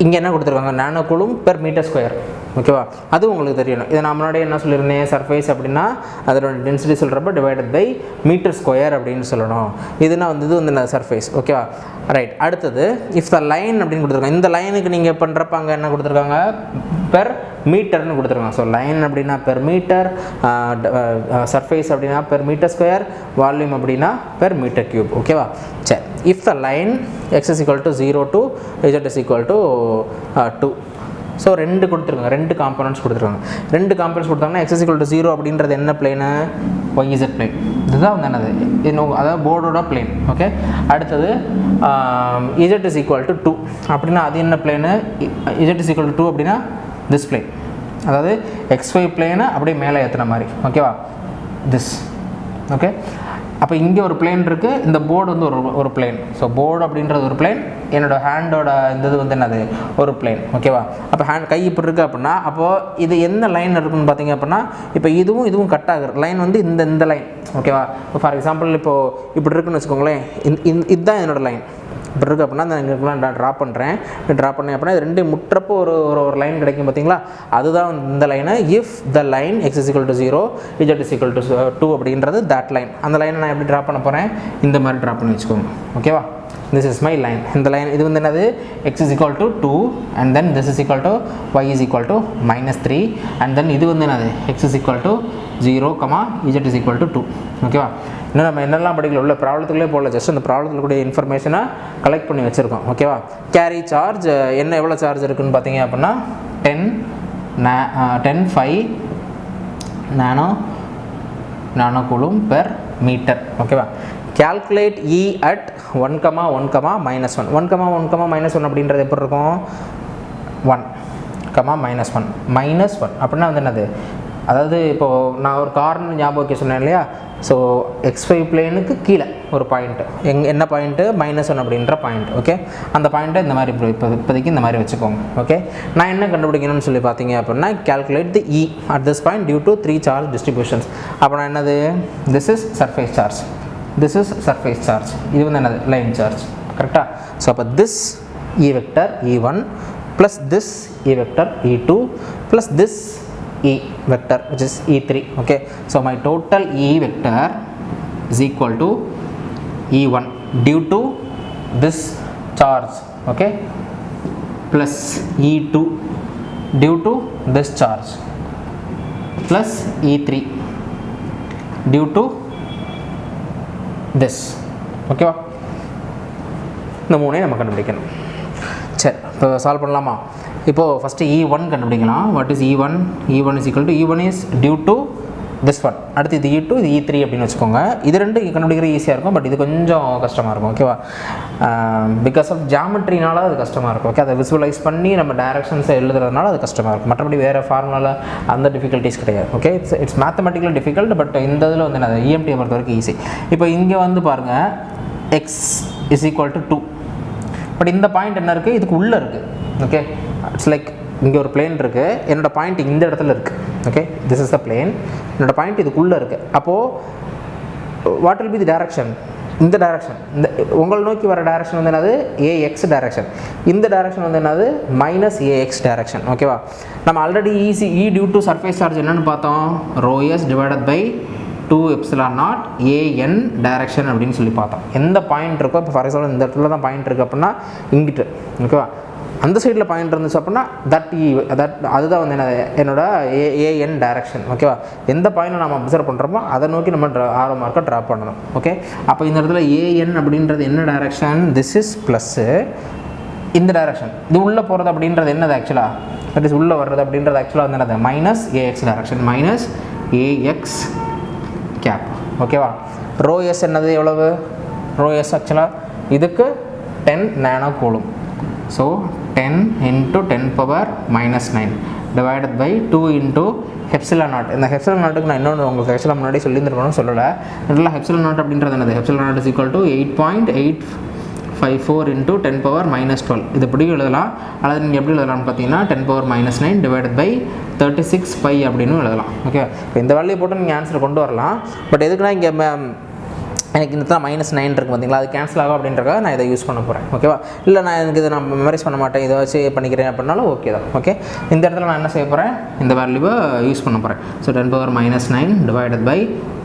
இங்கே என்ன கொடுத்துருக்காங்க, நானோகூலும் பெர் மீட்டர் ஸ்கொயர். ஓகேவா? அது உங்களுக்கு தெரியணும். இதை நான் முன்னாடியே என்ன சொல்லியிருந்தேன், சர்ஃபேஸ் அப்படின்னா அதோட டென்சிட்டி சொல்கிறப்ப டிவைடட் பை மீட்டர் ஸ்கொயர் அப்படின்னு சொல்லணும். இதுனா வந்து இது வந்து சர்ஃபேஸ். ஓகேவா? ரைட். அடுத்தது இஃப் த லைன் அப்படின்னு கொடுத்துருக்காங்க. இந்த லைனுக்கு நீங்கள் பண்ணுறப்ப அங்கே என்ன கொடுத்துருக்காங்க, பெர் மீட்டர்னு கொடுத்துருக்காங்க. ஸோ லைன் அப்படின்னா பெர் மீட்டர், சர்ஃபேஸ் அப்படின்னா பெர் மீட்டர் ஸ்கொயர், வால்யூம் அப்படின்னா பெர் மீட்டர் கியூப். ஓகேவா? சரி, if the line x is equal to 0 to z is equal to 2. So 2 கொடுத்துருக்காங்க, 2 காம்பனன்ட்ஸ் கொடுத்துருக்காங்க. 2 காம்பனன்ட்ஸ் கொடுத்தாங்கன்னா x is equal to 0 அப்படின்றது என்ன பிளேனு, yz பிளேன். இதுதான் வந்து என்னது, அதாவது போர்டோட பிளேன். ஓகே. அடுத்தது z is equal to 2 அப்படின்னா அது என்ன plane, z is equal to 2 அப்படின்னா திஸ் பிளேன், அதாவது xy பிளேனை அப்படியே மேலே ஏற்றுன மாதிரி. ஓகேவா? திஸ். ஓகே. அப்போ இங்கே ஒரு பிளேன் இருக்குது, இந்த போர்டு வந்து ஒரு பிளேன். ஸோ போர்டு அப்படின்றது ஒரு பிளேன், என்னோடய ஹேண்டோட இந்த இது வந்து என்னது, ஒரு பிளேன். ஓகேவா? அப்போ ஹேண்ட் கை இப்படி இருக்குது அப்படின்னா அப்போது இது என்ன லைன் இருக்குன்னு பார்த்தீங்க அப்படின்னா, இப்போ இதுவும் கட் ஆகுற லைன் வந்து இந்த லைன். ஓகேவா? இப்போ ஃபார் எக்ஸாம்பிள் இப்போது இப்படி இருக்குன்னு வச்சுக்கோங்களேன், இதுதான் என்னோடய லைன். இப்படி இருக்குது அப்படின்னா நான் இங்கேலாம் நான் ட்ரா பண்ணுறேன். ட்ரா பண்ணேன் அப்படின்னா இது ரெண்டு முற்றப்போ ஒரு லைன் கிடைக்கும் பார்த்தீங்களா, அதுதான் இந்த line. If the line x is equal to 0 z is equal to 2 அப்படின்றது தட் லைன். அந்த லைனை நான் எப்படி ட்ரா பண்ண போகிறேன், இந்த மாதிரி ட்ரா பண்ணி வச்சுக்கோங்க. ஓகேவா, this is my line. இந்த லைன் இது வந்து என்னது, x is equal to 2 and then this is equal to y is equal to -3 and then இது வந்து என்னது, x is equal to 0, z is equal to 2. ஓகேவா, இன்னும் நம்ம என்னெல்லாம் படிக்கல உள்ள ப்ராப்ளத்துக்குள்ளே போகல, ஜஸ்ட் அந்த ப்ராப்ளத்தில் கூடிய இன்ஃபர்மேஷனை கலெக்ட் பண்ணி வச்சுருக்கோம். ஓகேவா, கேரி சார்ஜ் என்ன எவ்வளோ சார்ஜ் இருக்குதுன்னு பார்த்தீங்க அப்படின்னா 10 நானோ கூலும் பெர் மீட்டர். ஓகேவா, calculate E at 1, 1, -1. 1, 1, -1 அப்படின்றது எப்படி இருக்கும், 1, -1 -1 அப்படின்னா வந்து என்னது, அதாவது இப்போது நான் ஒரு கார்னு ஞாபகம் வைக்க சொன்னேன் இல்லையா. ஸோ xy பிளேனுக்கு கீழே ஒரு பாயிண்ட்டு, என்ன பாயிண்ட்டு, -1 அப்படின்ற பாயிண்ட். ஓகே, அந்த பாயிண்ட்டை இந்த மாதிரி இப்போதைக்கு இந்த மாதிரி வச்சுக்கோங்க. ஓகே, நான் என்ன கண்டுபிடிக்கணும்னு சொல்லி பார்த்தீங்க அப்படின்னா calculate the E at this point due to 3 charge distributions. அப்படின்னா என்னது, this is surface charge, this is surface charge, இது வந்து என்னது, line charge. கரெக்டாக. ஸோ அப்போ this E vector E1 plus this E vector E2 plus this E vector which is E3. Okay, so my total E vector is equal to E1 due to this charge, okay, plus E2 due to this charge plus E3 due to this. Okay, இந்த மூணே நம்ம கண்டுபிடிக்கணும். சரி, இப்போ solve பண்ணலாமா. இப்போது first E1 கண்டுபிடிக்கலாம். What is E1? E1 is equal to E1 is due to this one. அடுத்து இது E2, இது E3 அப்படின்னு வச்சுக்கோங்க. இது ரெண்டு கண்டுபிடிக்கிற ஈஸியாக இருக்கும், பட் இது கொஞ்சம் கஷ்டமாக இருக்கும். ஓகேவா, பிகாஸ் ஆஃப் ஜாமெட்ரினால அது கஷ்டமாக இருக்கும். ஓகே, அதை விசுவலைஸ் பண்ணி நம்ம டைரக்ஷன்ஸை எழுதுறதுனால அது கஷ்டமாக இருக்கும். மற்றபடி வேறு ஃபார்முலாவில் அந்த டிஃபிகல்ட்டிஸ் கிடையாது. Okay, it's mathematically difficult, but இந்த இதில் வந்து என்ன, EMT பொறுத்த வரைக்கும் ஈஸி. இப்போ இங்கே வந்து பாருங்கள், x is equal to 2, but இந்த பாயிண்ட் என்ன இருக்குது, இதுக்கு உள்ளே இருக்குது. ஓகே, இட்ஸ் லைக் இங்கே ஒரு பிளேன் இருக்குது, என்னோடய பாயிண்ட் இந்த இடத்துல இருக்குது. Okay, this is the plane, என்னோடய பாயிண்ட் இதுக்குள்ளே இருக்குது. அப்போது what will be the direction, இந்த டைரக்ஷன், இந்த உங்களை நோக்கி வர டைரக்ஷன் வந்து என்னது, AX டைரக்ஷன். இந்த டைரக்ஷன் வந்து என்னது, -AX டைரக்ஷன். ஓகேவா, நம்ம already E due to surface charge என்னென்னு பார்த்தோம், ρS divided by 2ε0 AN direction அப்படின்னு சொல்லி பார்த்தோம். எந்த பாயிண்ட் இருக்கோ, இப்போ ஃபார் எக்ஸாம்பிள் இந்த இடத்துல தான் பாயிண்ட் இருக்குது அப்படின்னா இங்கிட்டு, ஓகேவா, அந்த சைடில் பாயிண்ட் இருந்துச்சு அப்படின்னா அதுதான் வந்து என்னோட AN டைரக்ஷன். ஓகேவா, எந்த பாயிண்ட் நம்ம அப்சர்வ் பண்ணுறோமோ அதை நோக்கி நம்ம ஆரோ மார்க்கை ட்ரா பண்ணணும். ஓகே, அப்போ இந்த இடத்துல AN அப்படின்றது என்ன டைரக்ஷன், திஸ் இஸ் ப்ளஸ்ஸு, இந்த டைரக்ஷன் இது உள்ளே போகிறது அப்படின்றது என்னது, ஆக்சுவலாக தட் இஸ் உள்ளே வர்றது அப்படின்றது ஆக்சுவலாக வந்து என்னது, -AX டைரக்ஷன், -AX கேப். ஓகேவா, ρS என்னது எவ்வளவு, ρS ஆக்சுவலாக இதுக்கு 10 நானோ கூலும். ஸோ 10 × 10⁻⁻9 டிவைடட் பை 2 × ε0. இந்த ε0க்கு நான் இன்னொன்று உங்களுக்கு ஆக்சுவலாக முன்னாடி சொல்லியிருந்துருக்கணும்னு சொல்லலை. நல்லா ε0 அப்படின்றது என்னது, ε0 is equal to 8.854 × 10⁻⁻12. இது எப்படி எழுதலாம், அல்லது நீங்கள் எப்படி எழுதலாம்னு பார்த்தீங்கன்னா 10⁻⁻9 டிவைடட் பை 36 π அப்படின்னு எழுதலாம். ஓகே, இப்போ இந்த வேல்யூ போட்டு நீங்கள் ஆன்சர் கொண்டு வரலாம். பட் எதுக்குன்னா இங்கே எனக்கு இந்த தான் -9 இருக்குது பார்த்தீங்களா, அது கேன்சல் ஆகும் அப்படின்றக்காக நான் இதை யூஸ் பண்ண போகிறேன். ஓகேவா, இல்லை நான் எனக்கு இதை நான் மெமரைஸ் பண்ண மாட்டேன், இதை வச்சு பண்ணிக்கிறேன் அப்படின்னாலும் ஓகே தான். ஓகே, இந்த இடத்துல நான் என்ன செய்ய போகிறேன், இந்த வேல்யூவை யூஸ் பண்ண போகிறேன். So 10⁻⁻9 divided by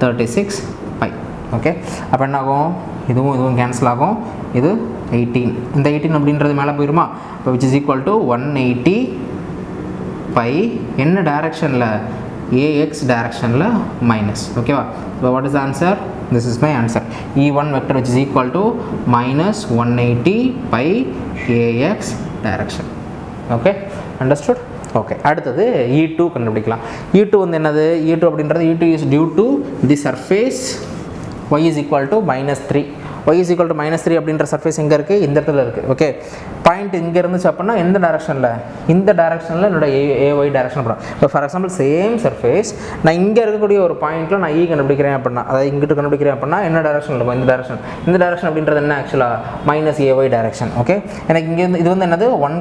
36 π. ஓகே, அப்போ என்ன ஆகும், இதுவும் கேன்சல் ஆகும், இது 18, இந்த 18 அப்படின்றது மேலே போயிடுமா. இப்போ விச் இஸ் ஈக்குவல் டு 180 π என்ன டைரக்ஷனில், AX டைரக்ஷனில் மைனஸ். ஓகேவா, இப்போ what is the answer, this is my answer, E1 vector which is equal to -180 π AX direction. Okay, understood. Okay, அடுத்தது E2 கண்டுபிடிக்கலாம். E2 வந்து என்னது, E2 அப்படின்றது E2 is due to the surface y is equal to -3. y is equal to -3 அப்படின்ற surface எங்கே இருக்குது, இந்த இடத்துல இருக்குது. ஓகே, பாயிண்ட் இங்கே இருந்துச்சு அப்படின்னா எந்த டைரக்ஷனில், இந்த டைரக்ஷனில் என்னோட AY டைரக்ஷன் போகிறோம். இப்போ ஃபார் எக்ஸாம்பிள் சேம் சர்ஃபேஸ் நான் இங்கே இருக்கக்கூடிய ஒரு பாயிண்ட்டில் நான் E கண்டுபிடிக்கிறேன் அப்படின்னா, அதாவது இங்கிட்டு கண்டுபிடிக்கிறேன் அப்படின்னா என்ன டைரக்ஷன் இருக்கும், இந்த டைரக்ஷன் அப்படின்றது என்ன ஆக்சுவலாக -AY டைரக்ஷன். ஓகே, எனக்கு இங்கே இது வந்து என்னது 1,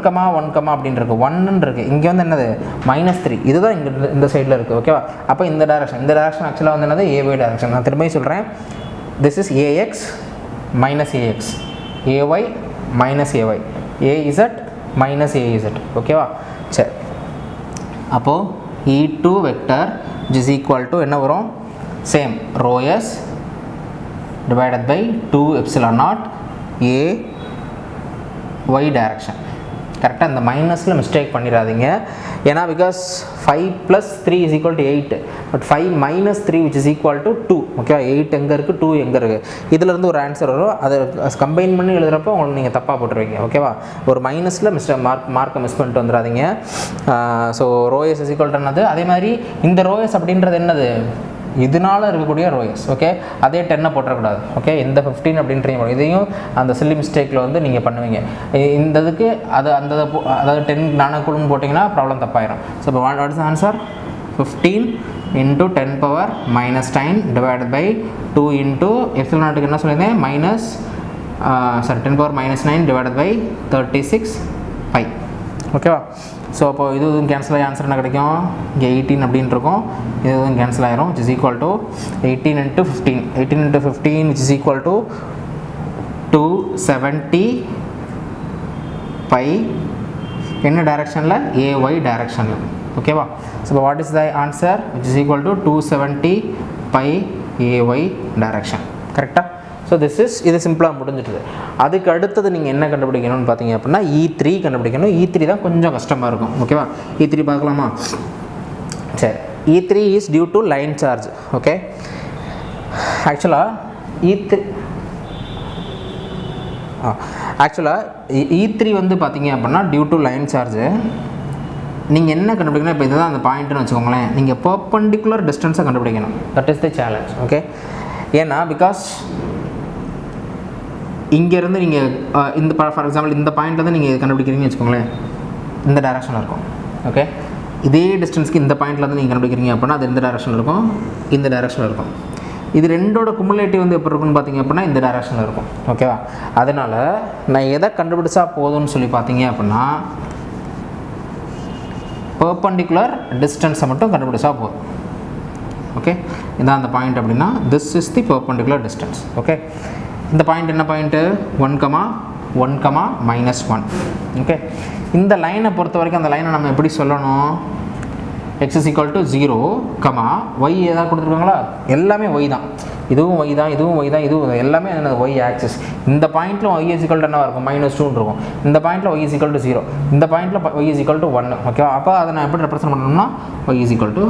அப்படின்னு இருக்குது, 1 இருக்குது, இங்கே வந்து என்னது -3, இதுதான் இங்கே இந்த சைடில் இருக்குது. ஓகேவா, அப்போ இந்த டைரக்ஷன் ஆக்சுவலாக வந்து என்னது AY டைரக்ஷன். நான் திரும்பி சொல்கிறேன், this is AX -AX, AY minus AY, AZ minus AZ. ஓகேவா? சரி, அப்போது E2 vector is equal to என்ன வரும்? Same rho s divided by 2 epsilon naught a y direction. கரெக்டாக இந்த மைனஸில் மிஸ்டேக் பண்ணிடாதீங்க. ஏன்னா because 5 + 3 = 8, but 5 - 3 which is equal to 2. ஓகேவா? 8 எங்கே இருக்குது, 2 எங்கே இருக்குது, இதிலேருந்து ஒரு ஆன்சர் வரும். அதை கம்பைன் பண்ணி எழுதுகிறப்போ உங்களுக்கு நீங்கள் தப்பாக போட்டுருவீங்க. ஓகேவா? ஒரு மைனஸில் மார்க்கை மிஸ் பண்ணிட்டு வந்துடாதீங்க. ஸோ ரோஎஸ் இஸ் ஈக்குவல் டு என்னது? அதே மாதிரி இந்த ரோஎஸ் அப்படின்றது என்னது? இதனால் இருக்கக்கூடிய ரோஎஸ். ஓகே, அதே 10 போட்டக்கூடாது. ஓகே, இந்த 15 அப்படின்றீங்க. இதையும் அந்த சில்லி மிஸ்டேக்கில் வந்து நீங்கள் பண்ணுவீங்க. இந்த இதுக்கு அதாவது 10 நானக்குழுன்னு போட்டிங்கன்னா ப்ராப்ளம் தப்பாயிரும். ஸோ இப்போ what is answer? 15 × 10⁻⁻9 divided by 2 × epsilon நாட்டுக்கு என்ன சொல்லியிருந்தேன்? -10⁻⁻9 டிவைடட் பை 36 π. ஓகேவா? ஸோ அப்போ இதுவும் கேன்சல் ஆகி ஆன்சர் என்ன கிடைக்கும்? இங்கே 18 அப்படின்னு இருக்கும். இதுவும் கேன்சல் ஆயிரும். which is equal to 18 × 15. 18 × 15 which is equal to 270 π. என்ன டைரக்ஷனில்? AY டைரக்ஷனில். ஓகேவா? ஸோ இப்போ what is the answer? which is equal to 270 π AY direction. கரெக்டாக? ஸோ இது சிம்பிளாக முடிஞ்சிட்டுது. அதுக்கு அடுத்தது நீங்கள் என்ன கண்டுபிடிக்கணும்னு பார்த்தீங்க அப்படின்னா E3 கண்டுபிடிக்கணும். E3 தான் கொஞ்சம் கஷ்டமாக இருக்கும். ஓகேவா? E3 பார்க்கலாமா? சரி, E3 is due to line charge. Okay, E3 வந்து பார்த்தீங்க அப்படின்னா டியூ டு லைன் சார்ஜு. நீங்கள் என்ன கண்டுபிடிக்கணும்? இப்போ இதுதான் அந்த பாயிண்ட்னு வச்சுக்கோங்களேன். நீங்கள் பர்பண்டிகுலர் டிஸ்டன்ஸை கண்டுபிடிக்கணும். That is the challenge. Okay, ஏன்னா பிகாஸ் இங்கேருந்து நீங்கள் இந்த ஃபார் எக்ஸாம்பிள் இந்த பாயிண்ட்லேருந்து நீங்கள் கண்டுபிடிக்கிறீங்கன்னு வச்சுக்கோங்களேன், இந்த டைரக்ஷனில் இருக்கும். ஓகே, இதே டிஸ்டன்ஸ்க்கு இந்த பாயிண்ட்லேருந்து நீங்கள் கண்டுபிடிக்கிறீங்க அப்படின்னா அது இந்த டைரக்ஷனில் இருக்கும், இந்த டைரக்ஷனில் இருக்கும். இது ரெண்டோட குமுலேட்டிவ் வந்து எப்படி இருக்குன்னு பார்த்தீங்க அப்படின்னா இந்த டைரக்ஷனில் இருக்கும். ஓகேவா? அதனால் நான் எதை கண்டுபிடிச்சா போதும்னு சொல்லி பார்த்தீங்க அப்படின்னா பர்பண்டிகுலர் டிஸ்டன்ஸை மட்டும் கண்டுபிடிச்சா போதும். ஓகே, இதான் அந்த பாயிண்ட் அப்படின்னா this is the perpendicular distance. Okay, இந்த பாயிண்ட் என்ன பாயிண்ட்டு? 1, 1, ஓகே, இந்த லைனை பொறுத்த வரைக்கும் அந்த லைனை நம்ம எப்படி சொல்லணும்? x is equal to 0, y ஏதாவது கொடுத்துருக்காங்களா? எல்லாமே y தான். இதுவும் y தான், இதுவும் y தான், இதுவும் எல்லாமே என்னது? y axis. இந்த பாயிண்ட்டில் y is equal to என்னவாக இருக்கும்? -2 இருக்கும். இந்த பாயிண்ட்டில் y is equal to 0, இந்த பாயிண்ட்டில் y is equal to 1. ஓகேவா? அப்போ அதை நான் எப்படி ரெப்ரசன்ட் பண்ணணும்னா y is equal to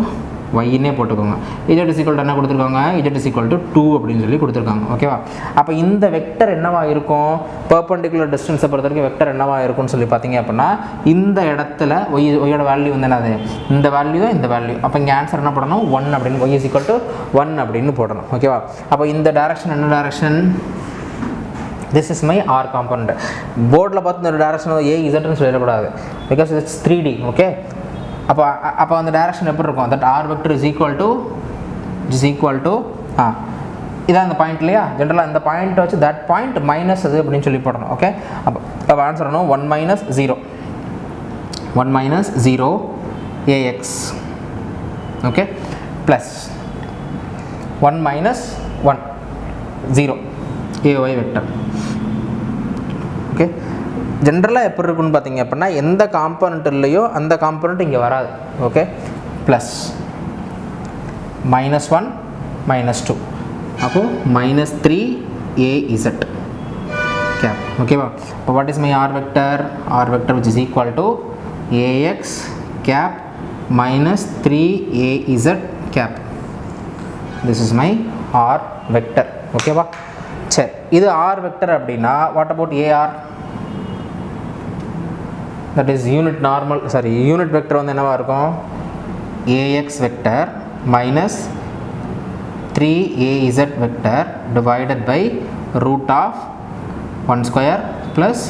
y போட்டுக்கோங்க. z is equal to என்ன கொடுத்துருக்காங்க? z is equal to 2 அப்படின்னு சொல்லி கொடுத்துருக்காங்க. ஓகேவா? அப்போ இந்த வெக்டர் என்னவா இருக்கும்? பர்பண்டிகுலர் டிஸ்டன்ஸை பொறுத்த வரைக்கும் வெக்டர் என்னவா இருக்கும்னு சொல்லி பார்த்தீங்க அப்படின்னா இந்த இடத்துல ஒய்யோட வேல்யூ வந்து என்னது? இந்த வேல்யூ தான், இந்த வேல்யூ. அப்போ இங்கே ஆன்சர் என்ன போடணும்? 1 அப்படின்னு, y is equal to 1 அப்படின்னு போடணும். ஓகேவா? அப்போ இந்த டைரக்ஷன் என்ன direction? This is my R component. போர்டில் பார்த்து இந்த டைரக்ஷன் AZன்னு சொல்லிடக்கூடாது, பிகாஸ் இட்ஸ் 3D. ஓகே, அப்போ அந்த டைரக்ஷன் எப்படி இருக்கும்? That R vector is equal to இதான் அந்த பாயிண்ட் இல்லையா? ஜென்ரலாக இந்த பாயிண்ட் வச்சு தட் பாயிண்ட் மைனஸ் அது அப்படின்னு சொல்லி போடணும். ஓகே, அப்போ ஆன்சர் வரணும் 1 - 0 AX. Okay, plus 1 - 1 0 AY vector. Okay, ஜென்ரலாக எப்படி இருக்குன்னு பார்த்தீங்க அப்படின்னா எந்த காம்பனண்ட் இல்லையோ அந்த காம்பனண்ட் இங்கே வராது. ஓகே, ப்ளஸ் -1 -2 அப்போது -3 AZ கேப். ஓகேவா? இப்போ what is my R vector which is equal to AX cap -3 AZ cap. This is my R vector. ஓகேவா? சரி, இது R வெக்டர் அப்படின்னா what about AR? That is unit vector வந்து என்னவாக இருக்கும்? AX vector -3AZ vector divided by √1² +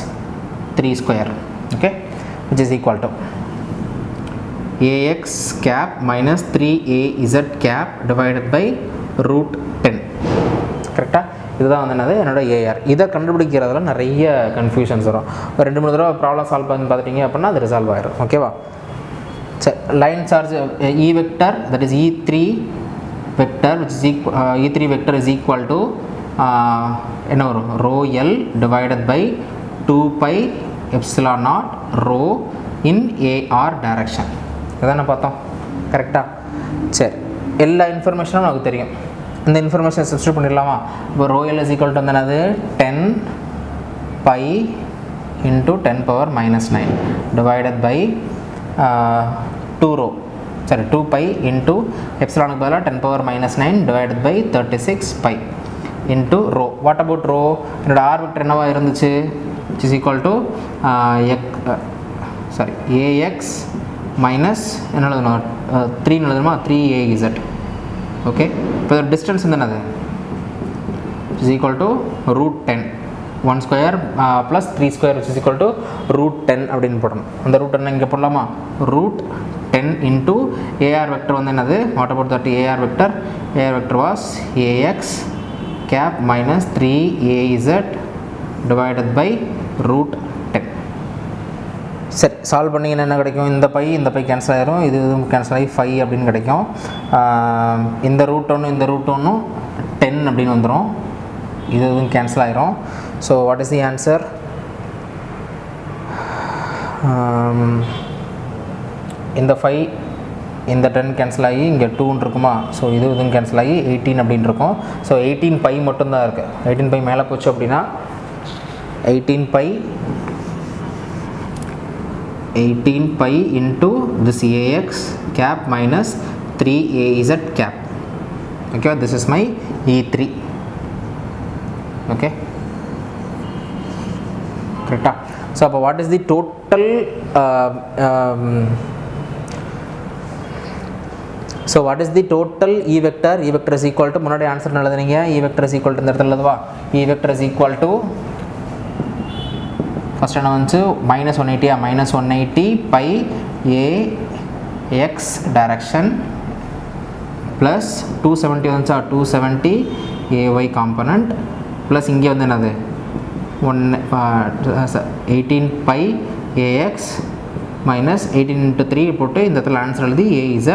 3². Okay, which is equal to AX cap -3AZ cap divided by √10. கரெக்டாக? இதுதான் வந்து என்னது என்னோட AR. இதை கண்டுபிடிக்கிறதுல நிறைய கன்ஃபியூஷன்ஸ் வரும். 2-3 தடவை ப்ராப்ளம் சால்வ் பண்ணி பார்த்துட்டிங்க அப்படின்னா அது ரிசால்வ் ஆகிடும். ஓகேவா? சரி, line charge E vector that is E3 vector which is E3 vector is equal to என்ன வரும்? ρl divided by 2 pi epsilon naught rho in AR direction. இதான பார்த்தோம் கரெக்டா? சரி, எல்லா இன்ஃபர்மேஷனும் நமக்கு தெரியும். இந்த இன்ஃபர்மேஷன் சப்ஸ்டிட்யூட் பண்ணிடலாமா? இப்போ rho L is equal to என்னது 10 pi into 10 power minus 9 divided by 2 rho, sorry 2 pi into epsilon க்கு பதிலாக 10 power minus 9 divided by 36 pi into rho. What about rho? என்னோட r vector என்னவா இருந்துச்சு? which is equal to ax minus என்ன எழுதணும்? 3 எழுதணுமா? 3az. Okay, இப்போ distance என்னது? which is equal to root 10 1 square plus 3 square which is equal to root 10 அப்படின்னு போடணும். அந்த root 10 இங்கே போடலாமா? root 10 into AR vector வந்து என்னது? what about that AR vector? AR vector was ax cap minus 3az divided by root 10. சரி, solve பண்ணிங்கன்னா என்ன கிடைக்கும்? இந்த பை கேன்சல் ஆயிரும், இது கேன்சல் ஆகி 5 அப்படின்னு கிடைக்கும். இந்த ரூட் ஒன்று இந்த ரூட் ஒன்றும் 10 அப்படின்னு வந்துடும், இதுவும் கேன்சல் ஆயிரும். So what is the answer? இந்த 5 இந்த 10 கேன்சல் ஆகி இங்கே 2 இருக்குமா? ஸோ இதுவும் கேன்சல் ஆகி 18 அப்படின்னு இருக்கும். ஸோ 18 பை மட்டும்தான் இருக்குது. 18 பை மேலே போச்சு அப்படின்னா 18 pi into this ax cap minus 3az cap. Okay, this is my E3. Okay, correct. So what is the total so what is the total E vector? E vector is equal to முன்னாடி answer எழுதுனீங்க. E vector is equal to இந்த இடத்துல எழுதுவா. E vector is equal to first என்ன வந்து minus 180 minus 180 pi ax direction plus 270 வந்து 270 ay component plus இங்கே வந்து என்னது 18 pi ax minus 18 into 3 போட்டு இந்த இடத்துல ஆன்சர் எழுதி az.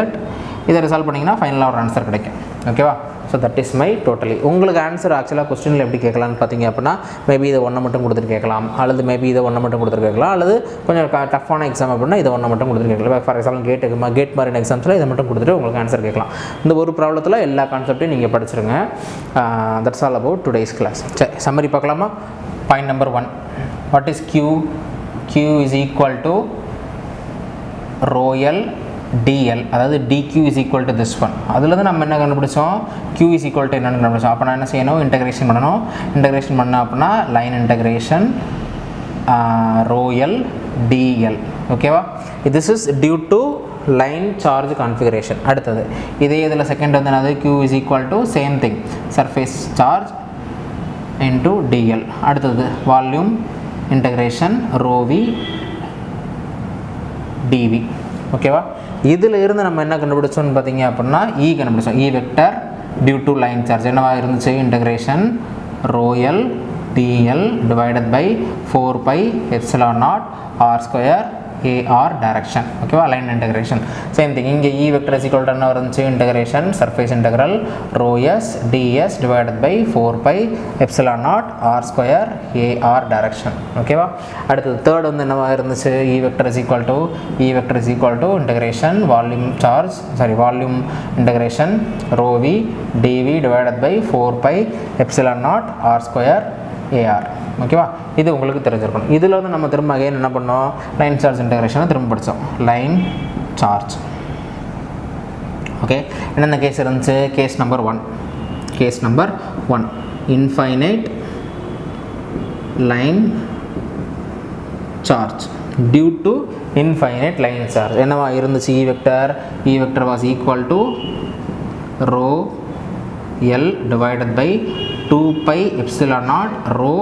இதை ரிசால்வ் பண்ணிங்கன்னா ஃபைனலாக ஒரு ஆன்சர் கிடைக்கும். ஓகேவா? So that is my totally. உங்களுக்கு ஆன்சர் ஆக்சுவலாக கொஸ்டினில் எப்படி கேட்கலான்னு பார்த்தீங்க அப்படின்னா, மேபி இதை ஒன்று மட்டும் கொடுத்துட்டு கேட்கலாம், அல்லது மேபி இதை ஒன்று மட்டும் கொடுத்துட்டு கேட்கலாம், அல்லது கொஞ்சம் டஃப்பான எக்ஸாம் அப்படின்னா இதை ஒன்று மட்டும் கொடுத்துட்டு கேட்கலாம். ஃபார் எக்ஸாம்பிள் கேட் மாதிரியான எக்ஸாம்ஸில் இதை மட்டும் கொடுத்துட்டு உங்களுக்கு ஆன்சர் கேட்கலாம். இந்த ஒரு ப்ராப்ளத்தில் எல்லா கான்செப்டையும் நீங்கள் படிச்சிருங்க. That's all about today's class. சரி, சம்மரி பார்க்கலாமா? Point number 1, what is Q? Q is equal to rho L dl, அதாவது dq is equal to this one. அதில் தான் நம்ம என்ன கண்டுபிடிச்சோம்? q is equal to என்னன்னு கண்டுபிடிச்சோம். அப்போ நான் என்ன செய்யணும்? இன்டகிரேஷன் பண்ணணும். இன்டகிரேஷன் பண்ண அப்படின்னா line integration rho L dl. ஓகேவா? this is due to line charge configuration. அடுத்தது இதே இதில் செகண்ட் வந்து என்னது? q is equal to same thing, surface charge into dl. அடுத்தது volume integration rho v dv. ஓகேவா? இதில் இருந்து நம்ம என்ன கண்டுபிடிச்சோம்னு பார்த்தீங்க அப்படின்னா E கண்டுபிடிச்சோம். E vector due to line charge என்னவா இருந்துச்சு? Integration rho L dl divided by 4 pi epsilon naught r square AR direction. ஓகேவா? Line integration same thing. இங்கே E vector is equal to என்ன இருந்துச்சு? Integration surface integral rho s ds divided by 4 pi epsilon naught r square AR direction. ஓகேவா? அடுத்தது third வந்து என்னவா இருந்துச்சு? E vector is equal to integration volume integration rho v dv divided by 4 pi epsilon naught r square AR. ஓகேவா? இது உங்களுக்கு தெரிஞ்சிருக்கணும். இதில் வந்து நம்ம திரும்ப அகைன் என்ன பண்ணோம்? லைன் சார்ஜ் இன்டகிரேஷனை திரும்ப படித்தோம். Line charge. ஓகே, என்னென்ன கேஸ் இருந்துச்சு? Case number 1 infinite line charge due to infinite line charge என்னவா இருந்துச்சு? E vector was equal to rho L divided by 2 pi epsilon naught rho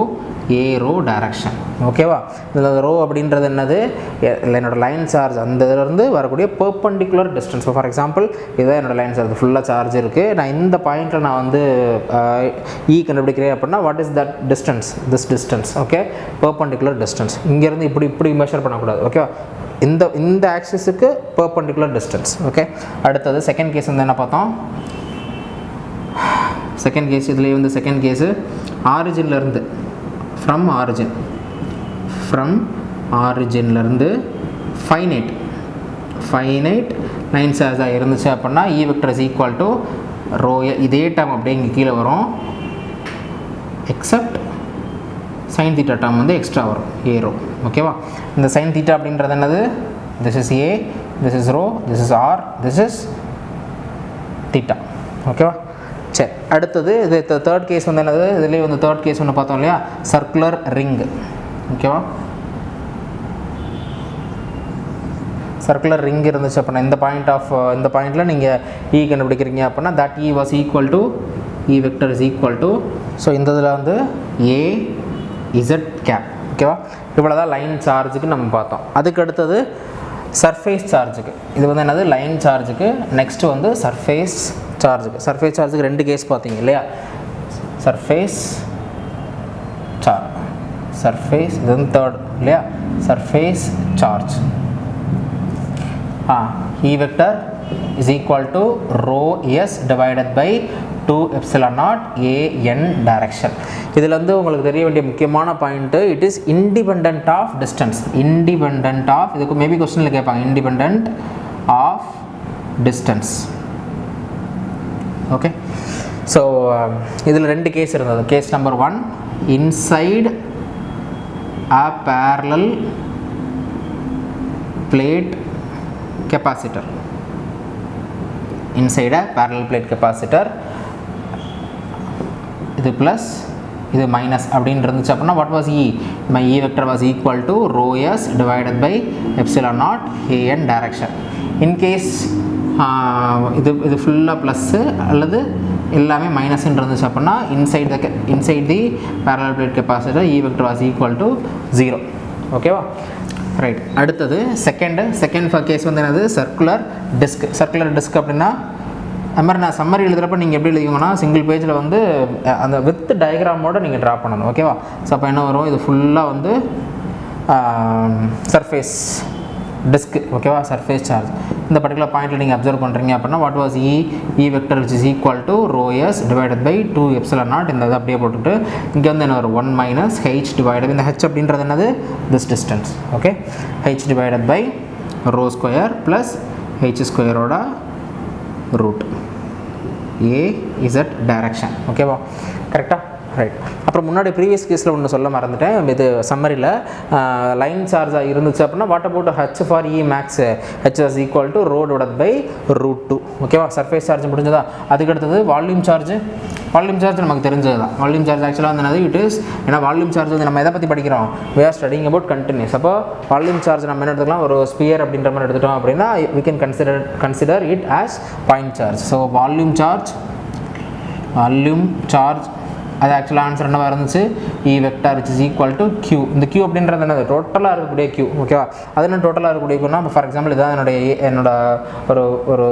a rho direction. ஓகேவா? இதில் row அப்படின்றது என்னது? என்னோட line charge அந்த இதிலிருந்து வரக்கூடிய பெர்பெண்டிகுலர் டிஸ்டன்ஸ். ஃபார் எக்ஸாம்பிள் இதுதான் என்னோட லைன் சார்ஜ், ஃபுல்லாக சார்ஜ் இருக்குது. நான் இந்த பாயிண்ட்டில் நான் வந்து E கண்டுபிடிக்கிறேன் அப்படின்னா what is that distance? This distance. Okay, perpendicular distance. இங்கேருந்து இப்படி மெஷர் பண்ணக்கூடாது. ஓகேவா? இந்த ஆக்சிஸுக்கு பெர்பெண்டிகுலர் டிஸ்டன்ஸ். ஓகே, அடுத்தது செகண்ட் கேஸ் வந்து என்ன பார்த்தோம்? செகண்ட் கேஸ் இதுலேயே வந்து செகண்ட் கேஸு ஆரிஜின்லேருந்து ஃப்ரம் ஃப்ரம் ஆரிஜின்லேருந்து ஃபைனைட் லைன் சார்ஜாக இருந்துச்சு அப்படின்னா E vector is equal to rho. இதே டேர்ம் அப்படியே இங்கே கீழே வரும், எக்ஸப்ட் சைன் தீட்டா டேர்ம் வந்து எக்ஸ்ட்ரா வரும், ஏ ரோ. ஓகேவா? இந்த சைன் தீட்டா அப்படின்றது என்னது? This is a, this is rho, this is r, this is theta. ஓகேவா? சரி, அடுத்தது இது தேர்ட் கேஸ் வந்து என்னது? இதுலேயே வந்து தேர்ட் கேஸ் ஒன்று பார்த்தோம் இல்லையா, சர்க்குலர் ரிங். ஓகேவா? சர்க்குலர் ரிங் இருந்துச்சு அப்படின்னா இந்த பாயிண்டில் நீங்கள் E கண்டுபிடிக்கிறீங்க அப்படின்னா that E was equal to E vector is equal to, so இந்த இதில் வந்து A Z கேப். ஓகேவா? இவ்வளோ தான் லைன் சார்ஜுக்கு நம்ம பார்த்தோம். அதுக்கு அடுத்தது சர்ஃபேஸ் சார்ஜுக்கு. இது வந்து என்னது? லைன் சார்ஜுக்கு. நெக்ஸ்ட்டு வந்து சர்ஃபேஸ் சார்ஜுக்கு ரெண்டு கேஸ் பார்த்தீங்க இல்லையா? சர்ஃபேஸ் இது வந்து தேர்ட் இல்லையா? Surface charge E vector is equal to rho s divided by 2 epsilon naught a n direction. இதில் வந்து உங்களுக்கு தெரிய வேண்டிய முக்கியமான point, it is independent of distance. இதுக்கு மேபி கொஸ்டினில் கேட்பாங்க, independent of distance. Okay, so இதில் ரெண்டு கேஸ் இருந்தது. Case number 1, inside a parallel plate capacitor. Inside a parallel plate capacitor, இது ப்ளஸ் இது மைனஸ் அப்படின்னு இருந்துச்சு அப்படின்னா what was E? My E vector was equal to rho s divided by epsilon naught a n direction. In case இது ஃபுல்லாக plus அல்லது எல்லாமே மைனஸ்ன்னு இருந்துச்சு அப்படின்னா inside the parallel plate capacitor E vector was equal to 0. ஓகேவா? Right. அடுத்தது second case வந்து என்னது? சர்க்குலர் டிஸ்க் அப்படின்னா அது மாதிரி நான் சம்மரி எழுதுகிறப்ப நீங்கள் எப்படி எழுதிங்கன்னா சிங்கிள் பேஜில் வந்து அந்த வித் டயக்ராமோட நீங்கள் ட்ரா பண்ணணும். ஓகேவா? ஸோ அப்போ என்ன வரும்? இது ஃபுல்லாக வந்து சர்ஃபேஸ் டிஸ்க். ஓகேவா? Surface charge. இந்த பர்டிகுலர் பாயிண்ட்டில் நீங்கள் அப்சர்வ் பண்ணுறீங்க அப்படின்னா what was E vector which is equal to rho s divided by 2 epsilon naught. இந்த இதை அப்படியே போட்டுட்டு இங்கே வந்து என்ன வரும்? 1 மைனஸ் h டிவைடட், இந்த h அப்படின்றது என்னது? This distance. Okay, h divided by rho square plus h ஸ்கொயரோட ரூட் a z டைரக்ஷன். ஓகேவா? கரெக்டாக? ரைட். அப்புறம் முன்னாடி ப்ரீவியஸ் கேஸில் ஒன்று சொல்ல மறந்துட்டேன். இது சம்மரியில் லைன் சார்ஜாக இருந்துச்சு அப்படின்னா what about h for E max? h is equal to rho divided by root 2. ஓகேவா? சர்ஃபேஸ் சார்ஜ் முடிஞ்சதா? அதுக்கடுத்தது வால்யூம் சார்ஜ் நமக்கு தெரிஞ்சது தான். வால்யூம் சார்ஜ் ஆக்சுவலாக வந்து என்னது? இட் இஸ், ஏன்னா வால்யூம் சார்ஜ் வந்து நம்ம எதை பற்றி படிக்கிறோம்? we are studying about continuous. அப்போ வால்யூம் சார்ஜ் நம்ம என்ன எடுத்துக்கலாம்? ஒரு ஸ்பியர் அப்படின்ற மாதிரி எடுத்துட்டோம் அப்படின்னா we can consider it as point charge. So volume charge அது ஆக்சுவலாக ஆன்சர் என்னவாக இருந்துச்சு? E vector which is equal to Q. இந்த Q அப்படின்றது என்னது? டோட்டலாக இருக்கக்கூடிய Q. ஓகேவா? அது என்ன டோட்டலாக இருக்கக்கூடிய Qனா, இப்போ ஃபார் எக்ஸாம்பிள் இதான் என்னோட ஒரு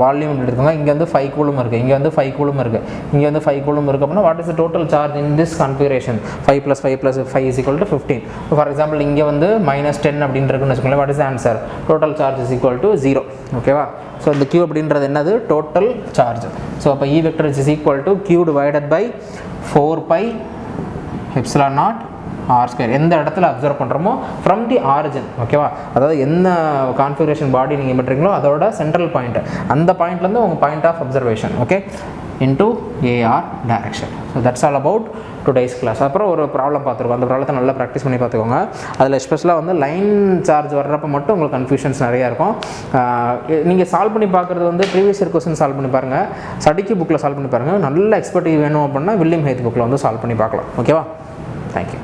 வால்யூம் எடுத்துக்கோங்க. இங்கே வந்து 5 கூலும் இருக்குது, இங்கே வந்து 5 கூலும் இருக்குது, இங்கே வந்து 5 கூலும் இருக்குது அப்படின்னா what is the total charge in this configuration? 5 + 5 + 5 is equal to 15. இப்போ ஃபார் எக்ஸாம்பிள் இங்கே வந்து -10 அப்படின்னு இருக்குன்னு வச்சுக்கோங்களேன். What is the answer? Total charge is equal to 0. ஓகேவா? ஸோ இந்த Q அப்படின்றது என்னது? Total charge. ஸோ அப்போ E vector is equal to Q divided by 4 pi epsilon naught r square. எந்த இடத்துல அப்சர்வ் பண்ணுறோமோ ஃப்ரம் தி ஆரிஜின். ஓகேவா? அதாவது என்ன கான்ஃபிகரேஷன் பாடி நீங்கள் பண்ணுறீங்களோ அதோட சென்ட்ரல் பாயிண்ட், அந்த பாயிண்ட்லேருந்து உங்கள் point of observation. Okay, into AR direction. So that's all about today's class. அப்புறம் ஒரு ப்ராப்ளம் பார்த்துருக்கோம். அந்த ப்ராப்ளத்தை நல்லா ப்ராக்டிஸ் பண்ணி பார்த்துக்கோங்க. அதில் எஸ்பெஷலாக வந்து லைன் சார்ஜ் வர்றப்போ மட்டும் உங்களுக்கு கன்ஃபியூஷன்ஸ் நிறையா இருக்கும். நீங்கள் சால்வ் பண்ணி பார்க்குறது வந்து ப்ரீவியஸ் இயர் கொஸ்டின் சால்வ் பண்ணி பாருங்கள், ஸ்டடிக்கு புக்கில் சால்வ் பண்ணி பாருங்கள். நல்ல எக்ஸ்பர்ட் வேணும் அப்படின்னா வில்லியம் ஹெய்த் புக்கில் வந்து சால்வ் பண்ணி பார்க்கலாம். ஓகேவா? தேங்க்யூ.